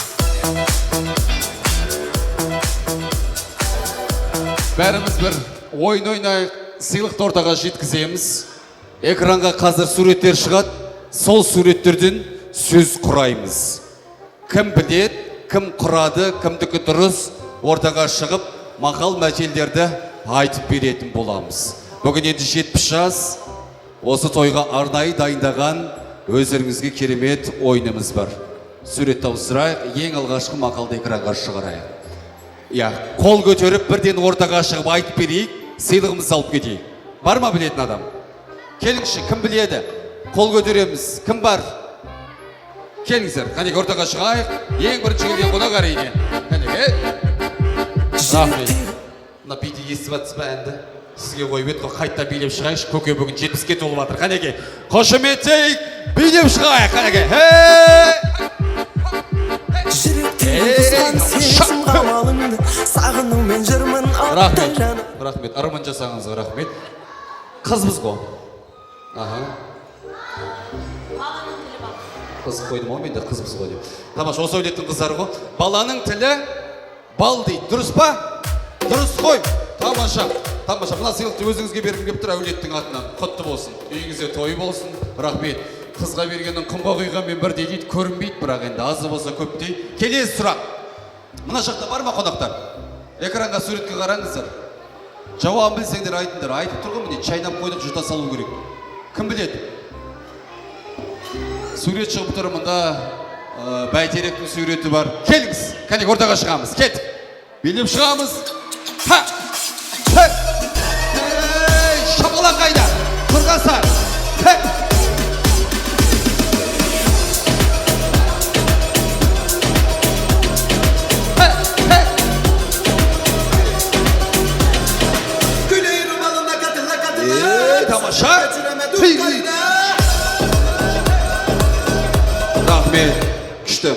Бәріміз бір ойын ойнайық, сыйлықты ортаға жеткіземіз. Экранға қазір суреттер шығады. Сол суреттерден сөз құраймыз. Кім білет, кім құрады, кімдікі дұрыс, ортаға шығып, мақал мәтелдерді айтып беретін боламыз. Бүгін енді 70 жас, осы тойға арнайы дайындаған өздеріңізге керемет ойынымыз бар. Сурет тауыстырайық, ең алғашқы мақалды экранға шығарайық. Қол көтеріп, бірден ортаға шығып айтып берейік, сыйлығымызды алып кетейік. Бар ма білетін адам? Келіңші, кім біледі? Қол көтереміз, кім бар? Келіңіздер, қанек ортаға шығайық, ең бірінші келген қонақ әрине. Рахмет. Мына биді естіп атсыз ба әнді? Сізге қойып еді, қайтта билеп шығайықшы, көке бүгін 70-ке толып жатыр. Қанеке, қошеметтейік, билеп шығайық, қанеке. Рахмет, арман жасағыңызға рахмет. Қызбыз ғой. Қыз қойдым ғой, мен де қызбыз ғой деп. Тамаша, осы әулеттің қыздары ғой. Баланың тілі бал дейді, дұрыс па? Дұрыс қой. Тамаша, тамаша. Мына сыйлықты өзіңізге бергім келіп тұр әулеттің атынан. Құтты болсын. Үйіңізде той болсын. Рахмет. Қызға бергеннің құмға құйған мен бір дейді, көрінбейді, бірақ енді азы болса көп дейді. Келесі сұрақ. Мына жақта бар ма қонақтар? Экранға суретке қараңыздар. Жауабын білсеңдер айтыңдар. Айтып тұрғын міне, чайнап қойдық, жұта салу керек. Кім біледі? Сурет шығып тұр, мұнда бәйтеректің суреті бар. Келіңіз, кәнек ортаға шығамыз. Кет. Билеп шығамыз. Шапалақ қайда? Қырғасар. Тамаша. Рахмет. Күшті.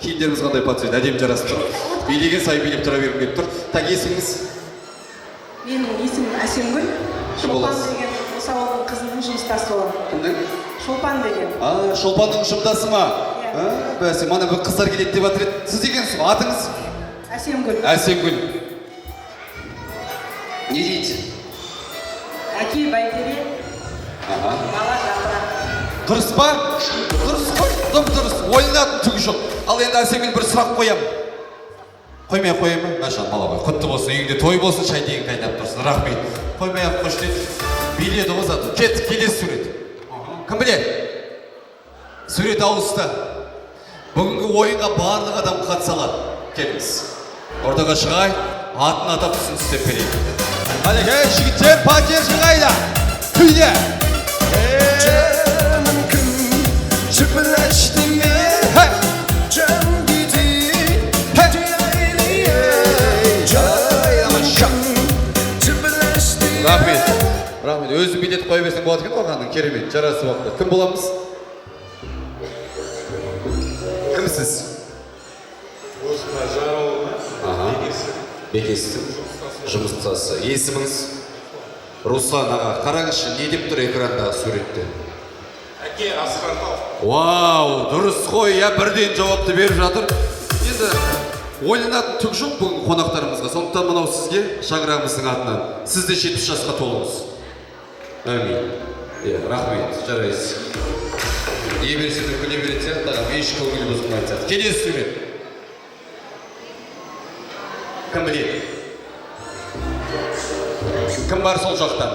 Киімдеріміз қандай патсайды, әдем жарасып тұр. Билеген сай билеп тұра бергім келіп тұр. Так, есіңіз? Менің есімім Әсемгүл. Кім Шолпан боласыз? деген осы ауылдың қызының жұмыстасы боламын. Кімнің? Шолпан деген. Шолпанның жұмдасы ма? Иә. бәсе мана бір қыздар келеді деп жатыр еді. Сіз екенсіз ғой, атыңыз? Әсемгүл. Әсемгүл. Не дейді? Әке бәйтерек. Бала жапырақ. Дұрыс па? Дұрыс қой, дұрыс. Ойнатын түгі жоқ. Ал енді Әсемгүл бір сұрақ қоямын. Қоймай қояйын ба? Мәшалlah бала ғой. Құтты болсын, үйіңде той болсын, шай деген қайнап тұрсын. Рахмет. Қоймай ақ қош деді. Биледі ғой заты. Кеттік, келесі сурет. Кім біледі? Сурет ауысты. Бүгінгі ойынға барлық адам қатыса алады. Келіңіз. Ортаға шығай, атын атап түсін істеп берейін. Әлеке, жігіттер, пәтер шығайда. Күйде. Canım kım çıplaştı ya Can gidi Cayliye Canım çıplaştı ya Рахмет. Рахмет. Өзі билет қойып берсең болады екен оғаның, керемет. Жарасы уақыт. Кім боламыз? Кімсіз? Осыма жарауына Бекесі. Жұмыстасы. Есіміңіз? Руслан аға, қараңызшы, не деп тұр экрандағы суретте? Әке Асқартау. Вау, дұрыс қой, я бірден жауапты беріп жатыр. Енді ойланатын түк жоқ бүгін қонақтарымызға. Сондықтан мынау сізге шаңырағымыздың атынан. Сіз де 70 жасқа толыңыз. Әмин. Рахмет, жарайсыз. Не берсең күле беретін сияқты, аға, еш көңілі бұзылмайтын сияқты. Келесі сурет. Кім біледі? Кім бар сол жақтан?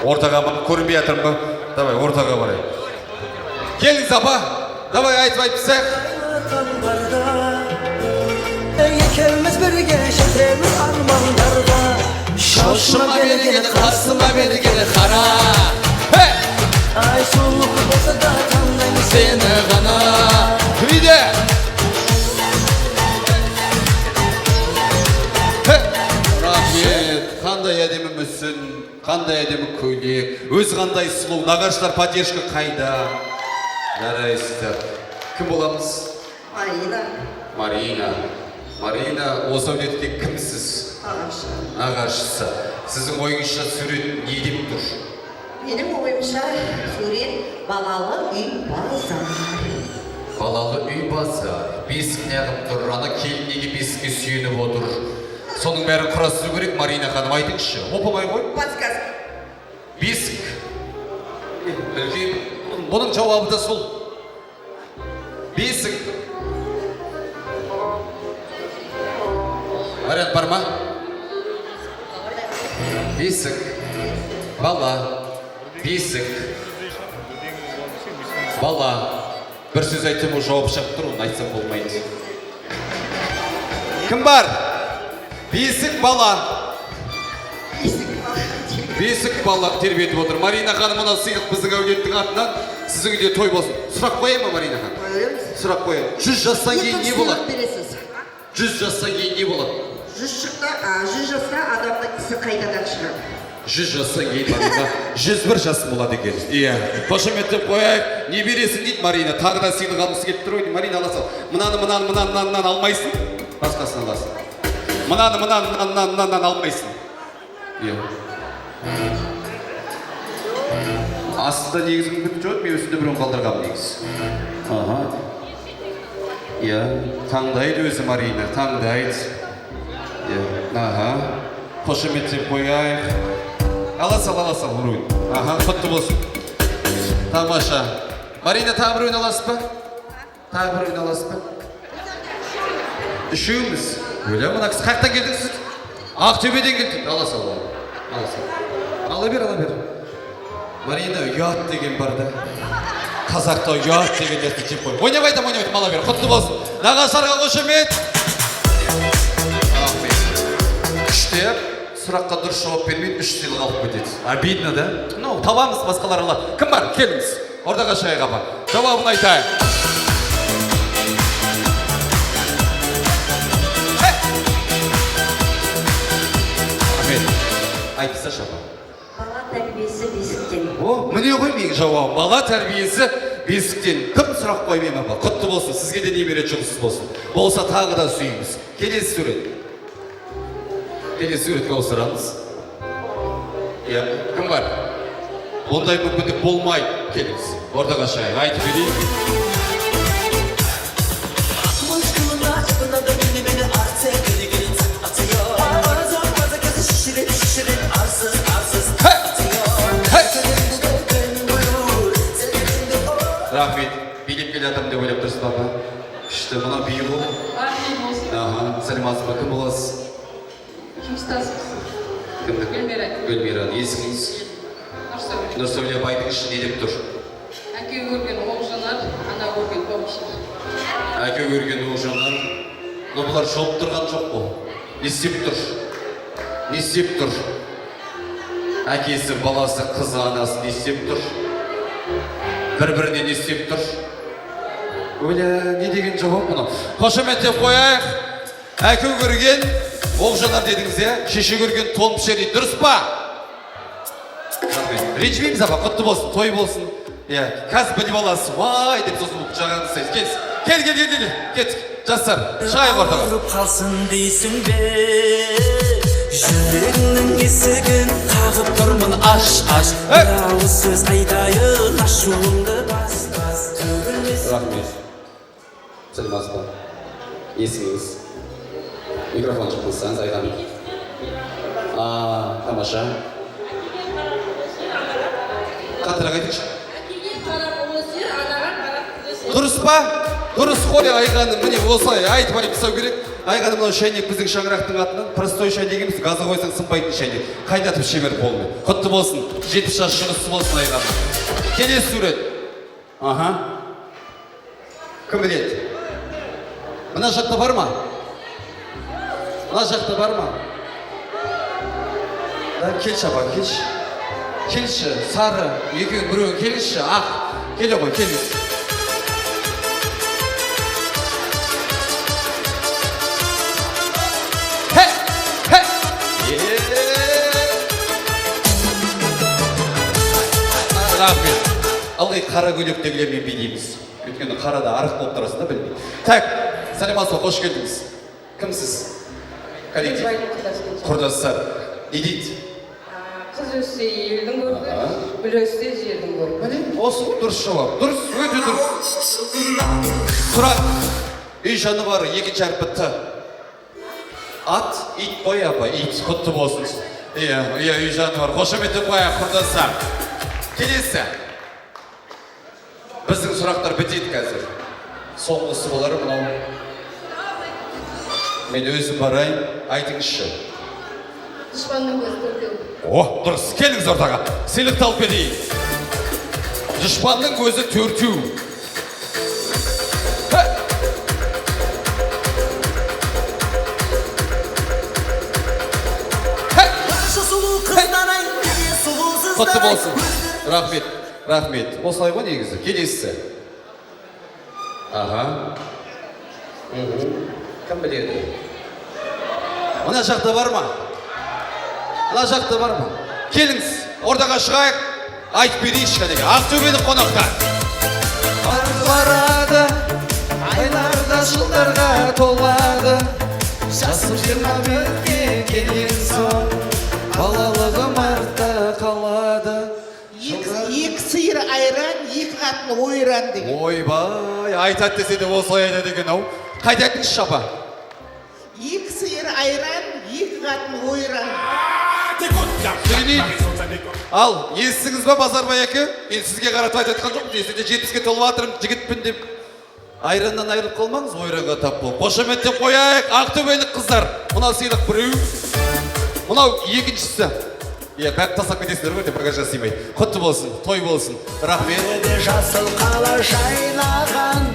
Ортаға көрінбей жатырмын ба? Давай, ортаға барайын. Келіңіз апа, давай айтып айтпасақ. İkimiz birge şehrimiz armanlarda Şoşuma beni gidi, karşıma beni gidi, kara. Ay soğuk olsa da tanrım Seni gana. Kıydı. Рахмет. Қандай әдемімізсің, қандай әдемі көйлек, өз қандай сұлу, нағашылар поддержка қайда? Жарайсыздар. Кім боламыз? Марина. Марина. Марина, осы әулетте кімсіз? Ағашы. Нағашысы. Сіздің ойыңызша сурет не деп тұр? Менің ойымша сурет балалы үй базар. Балалы үй базар. Бесік неғып тұр, ана келін неге бесікке сүйеніп отыр. Соның бәрін құрастыру керек, Марина ханым, айтыңызшы. Опамай ғой? Подсказка. Бесік. Бұның жауабы да сол. Бесік. Вариант бар ма? Бесік. Бала. Бесік. Бала. Бір сөз айтсам, жауап шығып тұр, оны айтсам болмайды. Кім бар? Бесік бала. Бесік бала тербетіп отыр. Марина ханым, мына сыйлық біздің әулеттің атынан сіздің үйде той болсын. Сұрақ қояйын ба, Марина ханым? Сұрақ қояйын. 100 жастан кейін не болады? 100 жастан кейін не болады? 100 жаста адамның ісі қайтадан шығады. 100 жастан кейін Марина 101 жасым болады екен. Иә. Қошеметтеп қояйық. Не бересің дейді Марина. Тағы да сыйлық алғысы келіп тұр ғой. Марина ала сал. Мынаны алмайсың. Басқасын аласың. Мынаны алмайсың. Иә. Астында негізі мүмкін жоқ, мен өсінде біреуін қалдырғам негіз. Иә, таңдайды өзі Марина, таңдайды. Қошеметтеп қояйық. Ала сал, ұруын. Құтты болсын. Тамаша. Марина, тағы біреуін аласыз ба? Тағы біреуін аласыз ба? Үшеуміз. Өлі, мұна кісі қаяқтан келдіңіз? Ақтөбеден келдік. Ала сал. Ала бер. Марина, ұят деген бар да. Қазақта ұят деген дәсті жеп қой. Ойнап айтам, ала бер. Құтты болсын. Нағашыларға қошемет. Күштер, сұраққа дұрыс жауап бермейді, 3 сыйлық алып кетеді. Обидно, да? Табамыз, басқалар алады. Кім бар? Келіңіз. Ортаға шығайық апа. Жауабын айтайын. Айтса шапа. Бала тәрбиесі бесіктен. Міне ғой менің жауабым. Бала тәрбиесі бесіктен. Кім сұрақ қоймейм апа? Құтты болсын, сізге де немере жұмысыз болсын. Болса тағы да сүйіңіз. Келесі сурет. Келесі суретке осырамыз. Кім бар? Ондай мүмкіндік болмайды. Келіңіз. Ортаға шай. Айтып берейін. Рахмет. Билеп келе жатырмын деп ойлап тұрсыз папа. Күшті, мына биі бол. Сәлематсыз ба, кім боласыз? Жұмыстасыз. Кімді? Гүлмира. Есіңіз? Нұрсәуле айтыңызшы, не деп тұр? Әке көрген Оғжанар, ана көрген Томшыр. Әке көрген Оғжанар. Бұлар шолып тұрған жоқ қой. Не істеп тұр? Не істеп тұр? Әкесі, баласы, қызы, анасы не істеп тұр? Бір-біріне не істеп тұр? Не деген жауап бұны? Қошеметтеп қояйық. Әке көрген Оғжанар дедіңіз, шеше көрген Томшыр дейді. Дұрыс па? Ренжімейміз апа, құтты болсын, той болсын. Қазір біліп аласыз, вай деп сосын жағанды сайыз. Кел, кеттік. Жастар, шығайық ортаға. Ұрып қалсын дейсің бе, жүрегіңнің есігін қағып тұрмын аш. Бір ауыз сөз айтайын, ашуыңды бас. Рахмет. Сәлематсыз ба? Есіңіз? Микрофон шықпасаңыз айтамын. Тамаша. Қатырақ айтыңызшы. Дұрыс па? Дұрыс қой айғаным, міне осылай айтып айтпасау керек. Айғаным мынау шайнек біздің шаңырақтың атынан простой шай дегеніміз, газы қойсаң сынбайтын шайнек. Қайнатып шебер болмай. Құтты болсын, 70 жас жұмысы болсын айғаным. Келесі сурет. Кім біледі? Мына жақта бар ма? Мына жақта бар ма? Келші апа, келші. Келші, сары, екеуін біреуін келші, ақ. Келе ғой, келіңіз. Рахмет. Алғай қара көйлектегілермен билейміз. Өйткені қарада арық болып тұрасың да білмей. Так, сәлематсыз ба, қош келдіңіз. Кімсіз? Коллектив. Құрдастар. Не дейді? Қыз өссе елдің көрді, бүл өссе жердің көрді. Осы дұрыс жауап. Дұрыс, өте дұрыс. Сұрақ. Үй жаны бар, екінші әрпі Т. Ат, ит қой апа, ит. Құтты болсын. Үй жаны бар. Қошеметтеп қояйық, құрдастар. Келесі. Біздің сұрақтар бітейді қазір. Соңғысы болар мынау. Мен өзім барайын, айтыңызшы. Дұшпанның көзі төртеу. Дұрыс, келіңіз ортаға. Сыйлықты алып берейін. Дұшпанның көзі төртеу. Құтты болсын. Рахмет. Осылай ғой негізі. Келесісі. Кім біледі? Мына жақта бар ма? Мына жақта бар ма? Келіңіз, ортаға шығайық. Айтып берейінші кәдеге. Ақтөбелік қонақтар. Барады, айларда жылдарға толады. Жасым 21-ке келген соң, балалығым артта қалады. Екі сиыр айран, екі қатын ойран деген. Ойбай, айтады десе де осылай айтады деген ау. Қайда айтыңызшы шапа? Екі сиыр айран, екі қатын ойран. Ал, естіңіз ба Базарбай әке? Мен сізге қаратып айтқан жоқ, есінде 70-ке толып атырым, жігітпін деп. Айраннан айырылып қалмаңыз, ойранға тап бол. Қошеметтеп қояйық, ақтөбелік қыздар. Мынау сыйлық біреу. Мынау екіншісі. Бәк тасап кетесіздер ғой, деп багажға сыймайды. Құтты болсын, той болсын. Рахмет. Жасыл қала жайнаған.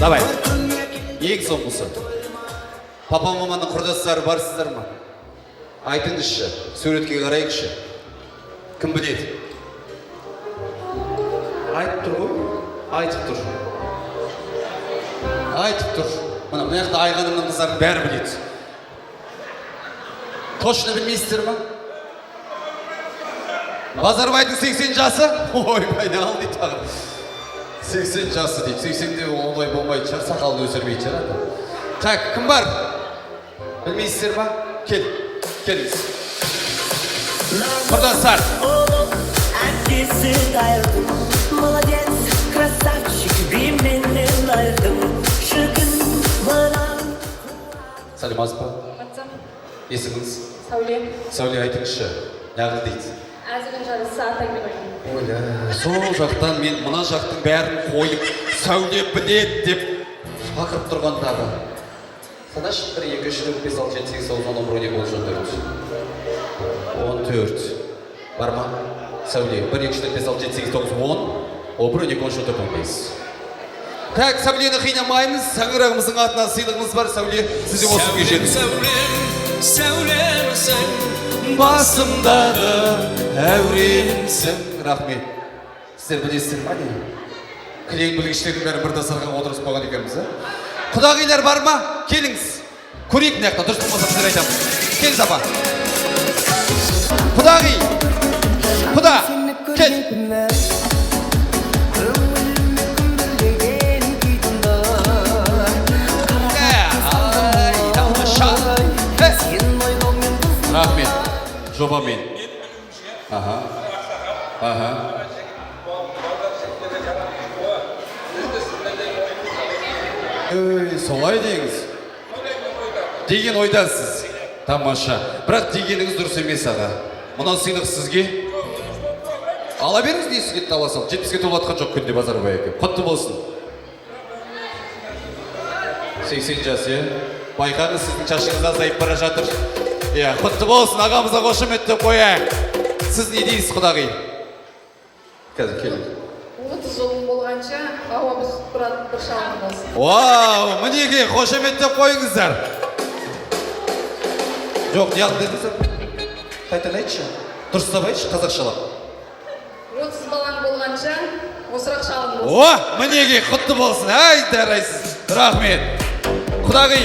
Давай. Ең соңғысы. Папа маманың құрдастары барсыздар ма? Айтыңызшы, суретке қарайықшы. Кім біледі? Айтып тұр ғой? Айтып тұр. Айтып тұр. Мына жақта айғанымның қыздарын бәрі біледі. Точно білмейсіздер ма? Базарбайдың 80 жасы? Ойбай, не ал дейді тағы. 80 жасы дейді. 80-де олай болмайды шығар, сақалды өсірмейді шығар. Так, кім бар? Білмейсіздер ма? Келіңіз. Құрдастар. есік айырдым. Молодец, красавчик, бименен айырдым. Шіркін мынау. Сәлемаз ба? Есіміңіз? Сәуле. Сәуле айтыңызшы, неғыл дейді? Әзірін жарысы атаң деп айтам. Ойла, сол жақтан мен мына жақтың бәрін қойып, Сәуле білет деп шақырып тұрғандағы. Санаш 1, 2, 3, 4, 5, 6, 7, 8, 9, 10, 11, 12, 13. 14. Бар ма? Сәуле, 1, 2, 3, 4, 5, 6, 7, 8, 9, 10, 11, 12, 13, 14, 15. Так, Сәулені қинамаймыз, саңырағымыздың атынан сыйлығымыз бар, Сәуле, сізде осы күнге жетіңіз. Сәулемсің, басымдағы әуремсің. Рахмет. Сіздер білесіздер ма не? Кілең білгіштердің бәрі бір дастарханға отырысып қойған екенбіз, құдағилар бар ма? Келіңіз. Көрейік мына жақта, дұрыс болмаса сіздер айтамын. Келіңіз апа. Құдағи. Құда. Кел. Рахмет. Жобамен. Аха. Аха. Солай деңіз. Деген ойдасыз. Тамаша. Бірақ дегеніңіз дұрыс емес аға. Мұнан сыйлық сізге. Ала беріңіз не сізге таласал. 70-ге толатқан жоқ күнде Базарбай әке. Құтты болсын. 80 жас, байқаңыз сіздің шашыңыз азайып бара жатыр. Құтты болсын, ағамызға қошеметті қояйық. Сіз не дейсіз, құдағи? Қазір келің. 30 жылым болғанша, ауамыз тұратын бір шағын болсын. Вау, мінеге қошеметті қойыңыздар. Жоқ, не алып дедіңіздер? Қайтан айтшы. Дұрыстап айтшы, қазақшалап. 30 балаң болғанша, осырақ шағын болсын. О, мінеге құтты болсын. Ай, дарайсыз. Рахмет. Құдағи,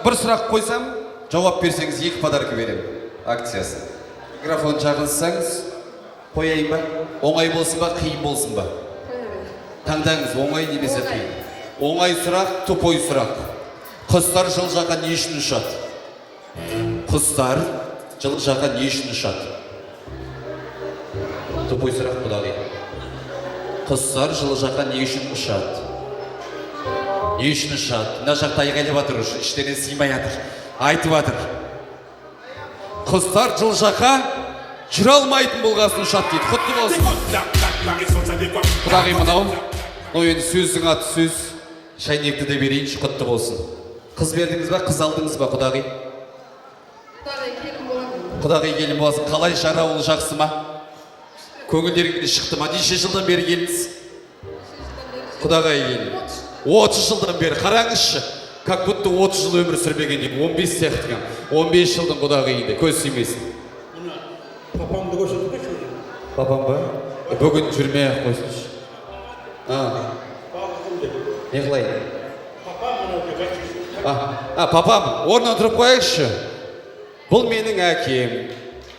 бір сұрақ қойсам, жауап берсеңіз 2 подарка берем. Акциясы. Микрофон жағынсаңыз, қояйын ба? Оңай болсын ба, қиын болсын ба? Таңдаңыз, оңай немесе қиын. Оңай сұрақ, тупой сұрақ. Құстар жыл жаққа не үшін ұшады? Құстар жыл жаққа не үшін ұшады? Тупой сұрақ, құдағи. Құстар жыл жаққа не үшін ұшады? Не үшін ұшады? Мына жақта айғайлап жатыр, іштеріне сыймай жатыр. Айтып жатыр. Құстар жыл жаққа жүре алмайтын болғасын ұшады дейді. Құтты болсын. Құдағи мынау. Енді сөздің аты сөз. Шайнекті де берейінші, құтты болсын. Қыз бердіңіз ба, қыз алдыңыз ба, құдағи? Құдағи келін болсын. Қалай жара ол жақсы ма? Көңілдеріңді шықты ма? Неше жылдан бері келіңіз? Құдағай келін. 30 жылдан бері қараңызшы. Как будто 30 жыл өмір сүрмеген деймін. 15 сияқты. 15 жылдың құдағиында көз сүймесін. Папамды көрсетіп қойшы. Папам ба? Бүгін жүрмей-ақ қойсыншы. Не қылайын? Папам, орнынан тұрып қояйықшы. Бұл менің әкем.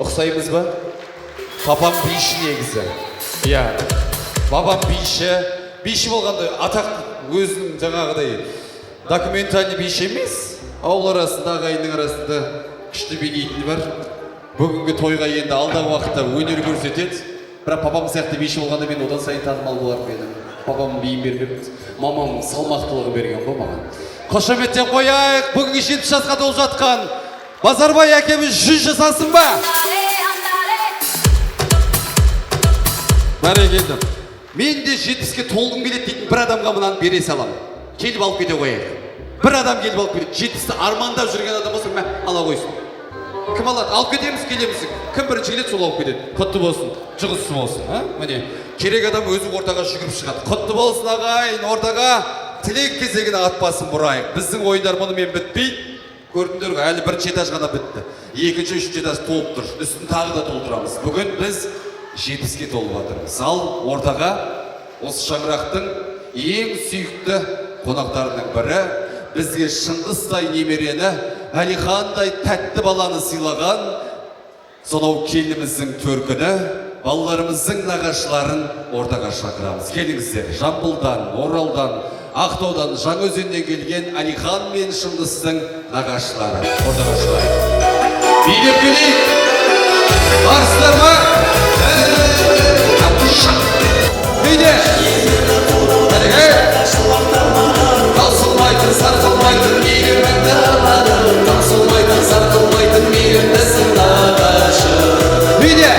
Ұқсаймыз ба? Папам биші негізі. Иә. Папам биші. Биші болғанда атақ өзінің жаңағыдай документальный биші емес. Ауыл арасында, ағайынның арасында күшті билейтіні бар. Бүгінгі тойға енді алдағы уақытта өнер көрсетеді. Бірақ папам сияқты биші болғанда мен одан сайын танымал болар едім. Папам биін бермепті. Мамам салмақтылығы берген ғой маған. Қошеметтен қояйық. Бүгінгі 70 жасқа толып жатқан Базарбай әкеміз 100 жасасын ба? Бәрекелді. Мен де 70-ке толғым келеді дейтін бір адамға мынаны бере салам. Келіп алып кете қояйық. Бір адам келіп алып кетеді. 70-ті армандап жүрген адам болса, мә, ала қойсын. Кім алады? Алып кетеміз, келеміз. Кім бірінші келеді, сол алып кетеді. Құтты болсын, жұғысы болсын. Міне, керек адам өзі ортаға жүгіріп шығады. Құтты болсын ағайын, ортаға тілек кезегін атпасын бұрайық. Біздің ойындар мұнымен бітпейді. Көрдіңдер ғой, әлі бірінші этаж ғана бітті. Екінші, үшінші этаж толып тұр. Үстін тағы да толтырамыз. Бүгін біз 70-ке толып жатырмыз. Ал ортаға осы шаңырақтың ең сүйікті қонақтарының бірі бізге Шыңғыстай немерені, Әлихандай тәтті баланы сыйлаған сонау келініміздің төркіні, балаларымыздың нағашыларын ортаға шақырамыз. Келіңіздер, Жамбылдан, Оралдан, Ақтаудан, Жаңаөзеннен келген Әлихан мен Шыңғыстың нағашылары ортаға шақырайық. Билеп келейік. Барсыздар ма? Үйде! Таусылмайтын, сарқылмайтын мейіріміңді аладым. Таусылмайтын, сарқылмайтын мейірімді сынағашы. Үйде!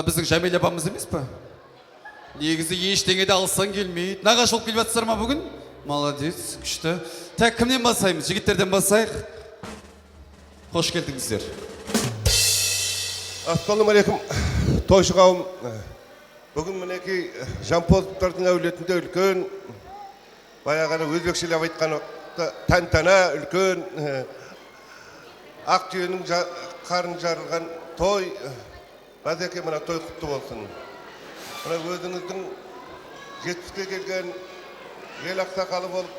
Біздің Жәмел апамыз емес па? Негізі ештеңеде алсаң келмейді. Нағаш болып келіп жатсыздар ма бүгін? Молодец, күшті. Так, кімнен басаймыз? Жігіттерден басайық. Қош келдіңіздер. Ассалаумағалейкум, тойшы қауым. Бүгін мінекей Жампозовтардың әулетінде үлкен, баяғыда өзбекшелеп айтқан тантана үлкен ақ түйенің қарын жарылған той. Бәзеке мына той құтты болсын. Мына өзіңіздің 70-ке келген ел ақсақалы болып,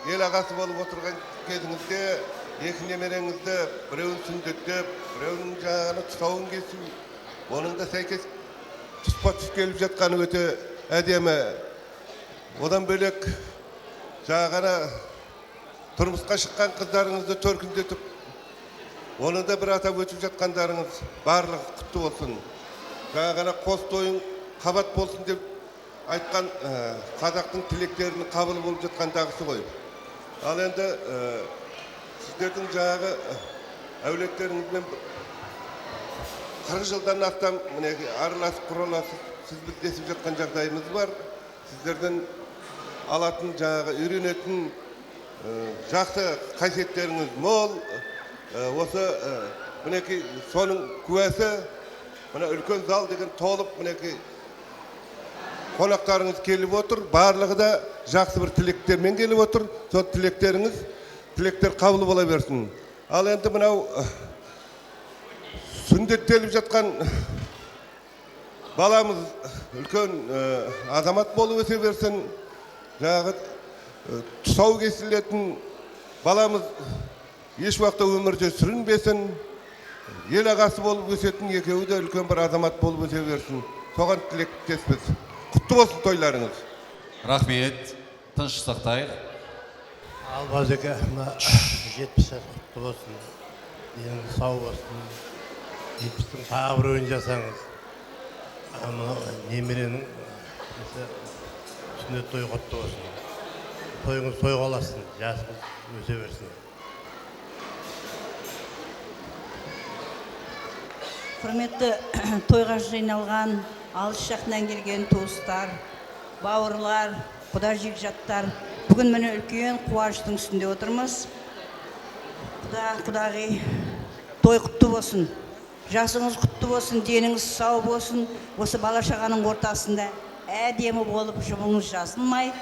ел ағасы болып отырған кезіңізде екі немереңізді біреуін сүндеттеп, біреуінің жаңағыны тұсауын кесу, оның да сәйкес тұспа-тұс келіп жатқаны өте әдемі. Одан бөлек жаңағыны тұрмысқа шыққан қыздарыңызды төркіндетіп, оны да бір атап өтіп жатқандарыңыз барлығы құтты болсын. Жаңағына қос тойың қабат болсын деп айтқан қазақтың тілектерінің қабыл болып жатқан дағысы ғой. Ал енді сіздердің жаңағы әулеттеріңізбен 40 жылдан астам араласып құраласып сіз бірлесіп жатқан жағдайымыз бар. Сіздерден алатын жаңағы үйренетін жақсы қасиеттеріңіз мол. Осы мінекей соның куәсі мына үлкен зал деген толып мінекей қонақтарыңыз келіп отыр. Барлығы да жақсы бір тілектермен келіп отыр. Сол тілектер қабыл бола берсін. Ал енді мынау сүндеттеліп жатқан баламыз үлкен азамат болып өсе берсін. Жаңағы тұсау кесілетін баламыз еш уақытта өмірде сүрінбесін. Ел ағасы болып өсетін екеуі де үлкен бір азамат болып өсе берсін. Соған тілектеспіз. Құтты болсын тойларыңыз. Рахмет. Тыныш сақтайық. Ал базеке, 70 жас құтты болсын. Деніңіз сау болсын. 70-тің тағы бір ойын жасаңыз. Немеренің сүннет той құтты болсын. Тойыңыз тойға аласың, жасыңыз өсе берсін. Құрметті тойға жиналған, алыс жақынан келген туыстар, бауырлар, құда жекжаттар, бүгін міне үлкен қуаныштың үстінде отырмыз. Құдағи, той құтты болсын, жасыңыз құтты болсын, деніңіз сау болсын, осы бала-шағаның ортасында әдемі болып жұмыңыз жазылмай,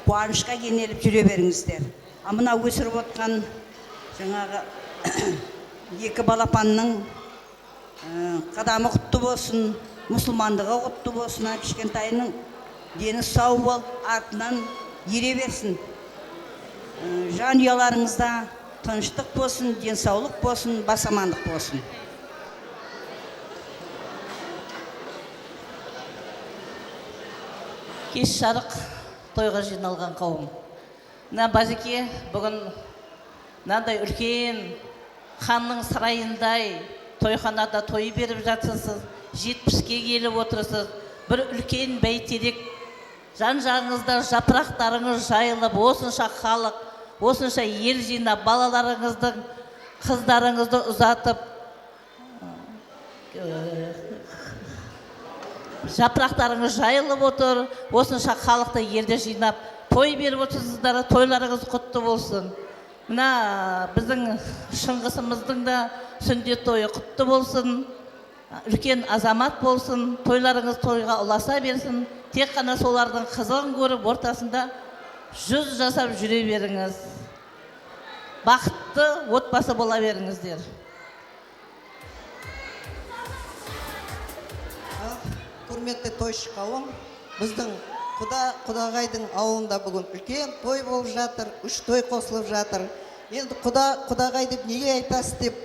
қуанышқа кенеліп жүре беріңіздер. Мына өсіріп отқан жаңағы екі балапанның қадамы құтты болсын, мұсылмандығы құтты болсын, кішкентайының дені сау болып, артынан ере берсін. Жанұяларыңызда тыныштық болсын, денсаулық болсын, бас амандық болсын. Кеш жарық тойға жиналған қауым. Базеке, бүгін мынандай үлкен ханның сарайындай тойханада той беріп жатырсыз, 70-ке келіп отырсыз. Бір үлкен бәйтерек, жан-жағыңызда жапырақтарыңыз жайылып, осынша халық, осынша ел жинап, балаларыңыздың, қыздарыңызды ұзатып, жапырақтарыңыз жайылып отыр, осынша халықты елде жинап, той беріп отырсыздар, тойларыңыз құтты болсын. Мына біздің Шыңғысымыздың да сүндет тойы құтты болсын, үлкен азамат болсын, тойларыңыз тойға ұласа берсін, тек қана солардың қызығын көріп, ортасында жүз жасап жүре беріңіз. бақытты отбасы бола беріңіздер. Құрметті тойшы қауым, біздің Құдағайдың ауылында бүгін үлкен той болып жатыр, 3 той қосылып жатыр. Енді Құдағай деп неге айтасыз деп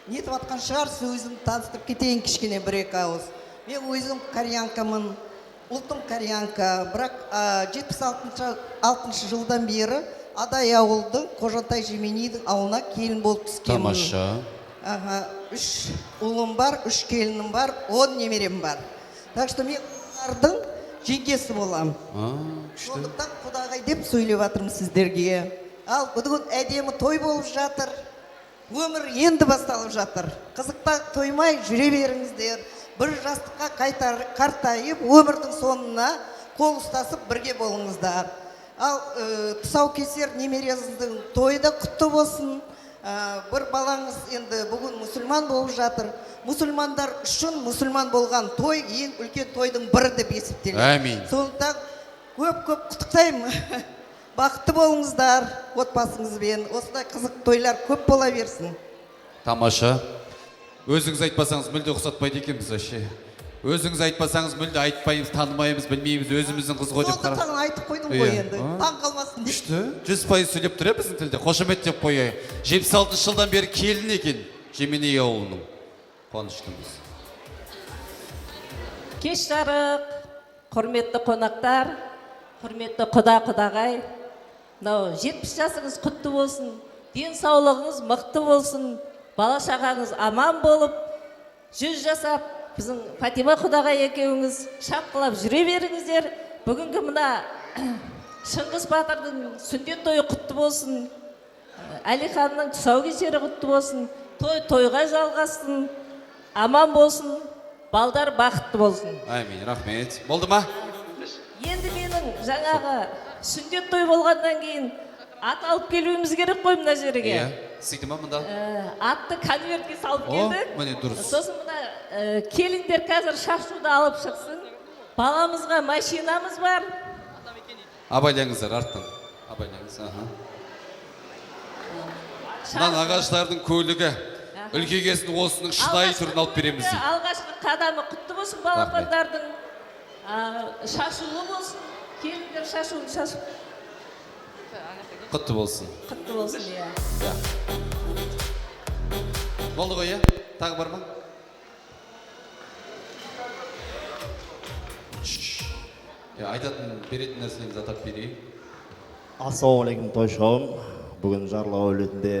нетіп атқан шығар, өзім таныстырып кетейін кішкене 1-2 ауыз. Мен өзім кореянкамын, ұлтым кореянка, бірақ 76 жылдан бері Адай ауылдың Қожантай Жеменидің ауылына келін болып түскенмін. Тамаша. 3 ұлым бар, 3 келінім бар, 10 немерем бар. Так что мен олардың жеңгесі болам. Сондықтан Құдағай деп сөйлеп жатырмын сіздерге. Ал бүгін әдемі той болып жатыр. Өмір енді басталып жатыр. Қызықта тоймай жүре беріңіздер. Бір жастыққа қартайып, өмірдің соңына қол ұстасып бірге болыңыздар. Ал тұсаукесер немереңіздің тойы да құтты болсын. Бір балаңыз енді бүгін мұсылман болып жатыр. Мұсылмандар үшін мұсылман болған той ең үлкен тойдың бірі деп есептеледі. Әмин. Сондықтан көп құттықтаймын. Бақытты болыңыздар отбасыңызбен. Осындай қызық тойлар көп бола берсін. Тамаша. Өзіңіз айтпасаңыз мүлде ұқсатпайды екенбіз вообще. Өзіңіз айтпасаңыз мүлде айтпаймыз, танымаймыз, білмейміз, өзіміздің қыз ғой деп қарап. Сондықтан айтып қойдым ғой енді. Таң қалмасын деп. Күшті. 100% сөйлеп тұр біздің тілде. Қошемет деп қояйық. 76 жылдан бері келін екен Жеменей ауылының. Қуаныштымыз. Кеш жарық, құрметті қонақтар, құрметті Құдағай. 70 жасыңыз құтты болсын, денсаулығыңыз мықты болсын, бала шағаңыз аман болып, 100 жасап, біздің Фатима Құдағай екеуіңіз шапқылап жүре беріңіздер. Бүгінгі мына Шыңғыс Батырдың сүндет тойы құтты болсын, Әлиханның тұсаукесері құтты болсын, тойға жалғасын, аман болсын, балдар бақытты болсын. Амин, рахмет. Болды ма? Енді менің жаңағы сүндет той болғаннан кейін ат алып келуіміз керек қой мына жерге. Сөйті ма мұнда? Атты конвертке салып келдік. Міне дұрыс. Сосын мына келіндер қазір шашуды алып шықсын. Баламызға машинамыз бар. Абайлаңыздар арттан. Абайлаңыз. Мынан ағаштардың көлігі. Үлкейгесін осының шыдай түрін алып береміз. Алғашқы қадамы құтты болсын балапандардың. Шашулы болсын. Келіндер шашуын шашып. Құтты болсын. Құтты болсын, иә. Болды ғой, тағы бар ма? Айтатын, беретін нәрселеріңізді атап берейін. Ассалаумағалейкум тойшы қауым. Бүгін Жарлау әулетінде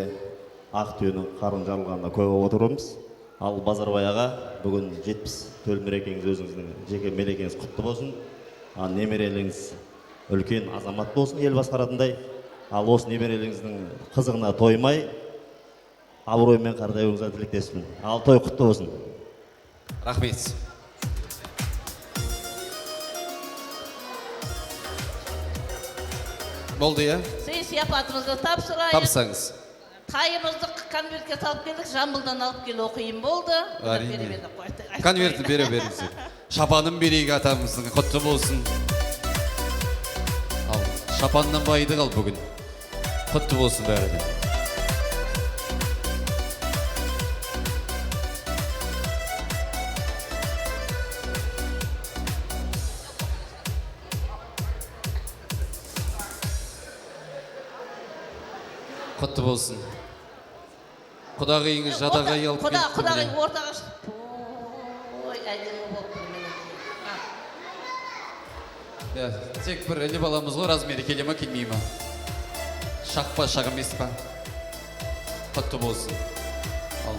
Ақтүйенің қарын жарылғанына көп отырмыз. Ал Базарбай аға, бүгін 70 төл мерекеңіз өзіңіздің жеке мерекеңіз құтты болсын. Немерелеріңіз үлкен азамат болсын, ел басқаратындай. Ал осы немерелеріңіздің қызығына тоймай, абыроймен қартаюыңызға тілектеспін. Ал той құтты болсын. Рахмет. Болды, Сый сияпатымызды тапсырайық. Тапсаңыз. Тайымызды конвертке салып келдік, Жамбылдан алып келу қиын болды. Конвертті бере беріңіздер. Шапанын берейік атамыздың, құтты болсын. Ал шапаннан байды қал бүгін. Құтты болсын бәрі. Құтты болсын. Құдағайыңыз жадағай алып келді. Құдағай ортаға шықты. Ой, әдемі болып тұр. Тек бір әлі баламыз ғой, размері келе ма, келмей ма? Шақпа, шақ емес па? Құтты болсын. Ал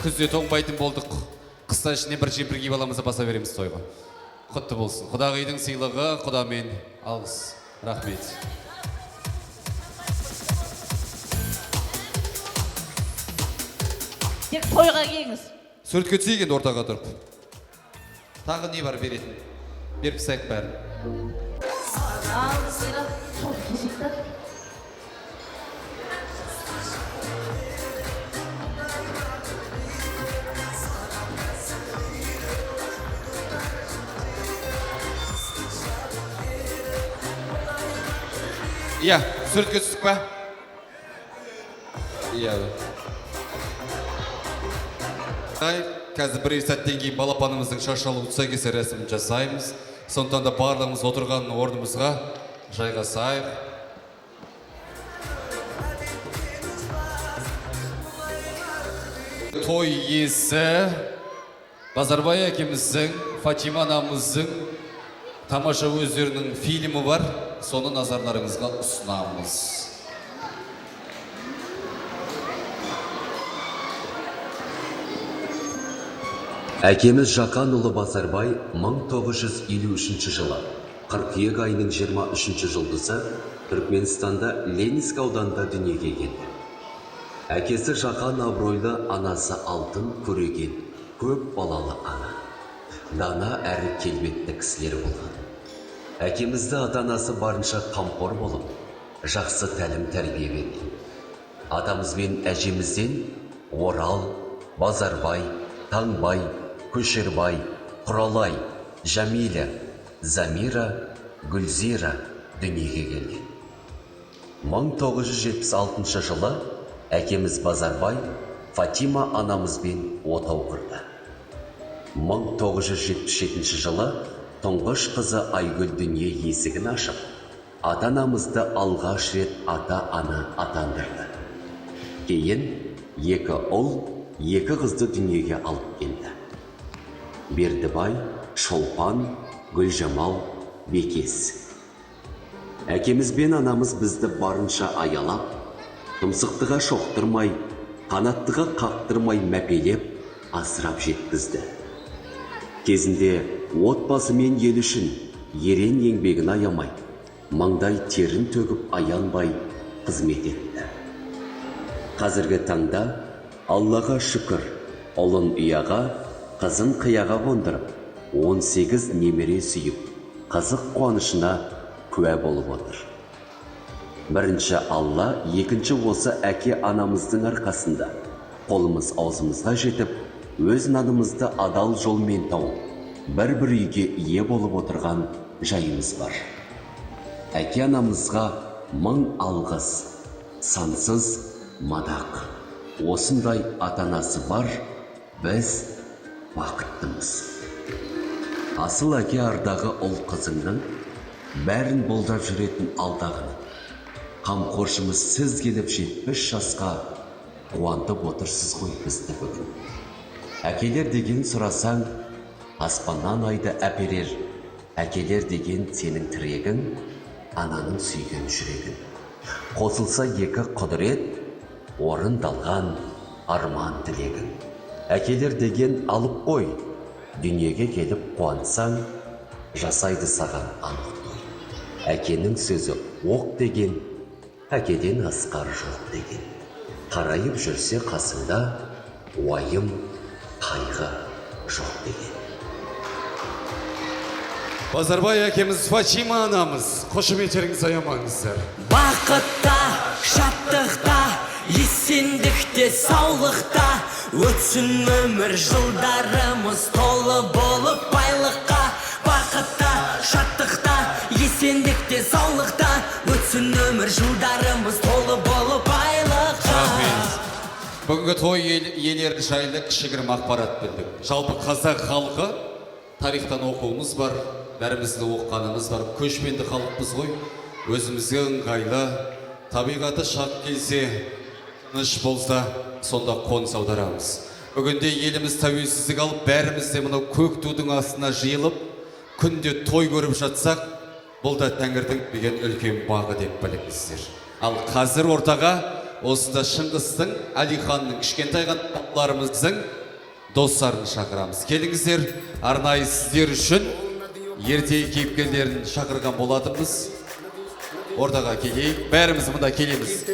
күзде тоңбайтын болдық. Қыста ішіне бір жемпірге баламызды баса береміз тойға. Құтты болсын. Құдағайдың сыйлығы, құдамен алғыс. Рахмет. Тек тойға келіңіз. Суретке түсейік енді ортаға тұрып. Тағы не бар беретін? Беріп сәйік бәрін. Иә, суретке түстік па? Иә. Қазір бір сәттен кейін балапанымыздың шашалу тұсакесі рәсімін жасаймыз. Сондықтан да барлығымыз отырған орнымызға жайғасайық. Той иесі Базарбай әкеміздің, Фатима анамыздың тамаша өздерінің фильмі бар. Соны назарларыңызға ұсынамыз. Әкеміз Жақанұлы Базарбай 1953 жылы қыркүйек айының 23 жұлдызы Түркменстанда Ленинск ауданында дүниеге келді. Әкесі Жақан абыройлы, анасы Алтын көреген, көп балалы ана. Дана әрі келбетті кісілер болған. Әкемізді ата-анасы барынша қамқор болып, жақсы тәлім тәрбие берген. Атамыз бен әжемізден Орал, Базарбай, Таңбай, Көшербай, Құралай, Жамиля, Замира, Гүлзира дүниеге келген. 1976 жылы әкеміз Базарбай Фатима анамызбен отау құрды. 1977 жылы тұңғыш қызы Айгүл дүние есігін ашып, ата-анамызды алғаш рет ата-ана атандырды. Кейін екі ұл, екі қызды дүниеге алып келді. Бердібай, Шолпан, Гүлжамал, Бекес. Әкеміз бен анамыз бізді барынша аялап, тұмсықтыға шоқтырмай, қанаттыға қақтырмай мәпелеп, асырап жеткізді. Кезінде отбасы мен ел үшін ерен еңбегін аямай, маңдай терін төгіп аянбай қызмет етті. Қазіргі таңда Аллаға шүкір, ұлын ұяға, қызын қияға қондырып, 18 немере сүйіп, қызық қуанышына куә болып отыр. Бірінші Алла, екінші осы әке анамыздың арқасында қолымыз аузымызға жетіп, өз нанымызды адал жолмен тауып, бір-бір үйге ие болып отырған жайымыз бар. Әке анамызға мың алғыс, сансыз мадақ. Осындай ата-анасы бар, біз бақыттымыз. Асыл әке ардағы ұл қызыңның бәрін болдап жүретін алдағын. Қамқоршымыз сіз келіп 70 жасқа қуантып отырсыз ғой бізді бүгін. Әкелер деген сұрасаң, аспаннан айды әперер. Әкелер деген сенің тірегің, ананың сүйген жүрегін. Қосылса екі құдірет, орындалған арман тілегің. Әкелер деген алып қой, дүниеге келіп қуансаң, жасайды саған анық той. Әкенің сөзі оқ деген, әкеден асқар жоқ деген. Қарайып жүрсе қасында, уайым, қайғы жоқ деген. Базарбай әкеміз, Фатима анамыз, қошеметтеріңіз аямаңыздар. Бақытта, шаттықта, есендікте, саулықта, өтсін өмір жылдарымыз толы болып байлыққа. Бақытта, шаттықта, есендікте, саулықта, өтсін өмір жылдарымыз толы болып байлыққа. Бүгінгі той иелері жайлы кішігірім ақпарат білдік. Жалпы қазақ халқы тарихтан оқуымыз бар, бәрімізді оқығанымыз бар. Көшпенді халықпыз ғой, өзімізге ыңғайлы, табиғаты шақ келсе, тыныш болса, сонда қоныс аударамыз. Бүгінде еліміз тәуелсіздік алып, бәрімізде мынау көк тудың астына жиылып, күнде той көріп жатсақ, бұл да Тәңірдің берген үлкен бағы деп біліңіздер. Ал қазір ортаға осында Шыңғыстың, Әлиханның, кішкентай балаларымыздың достарын шақырамыз. Келіңіздер, арнайы сіздер үшін ертегі кейіпкерлерін шақырған болатынбыз. Ортаға келейік, бәріміз мұнда келеміз.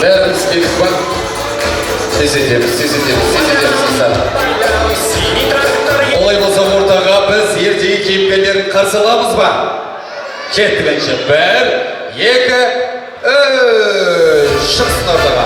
Бәріміз келіп бар. Сезетеміз. Олай болса ортаға біз ертегі кейіпкерлерін қарсы аламыз ба? Кеттігінші, 1, 2, 3, шықсын ортаға.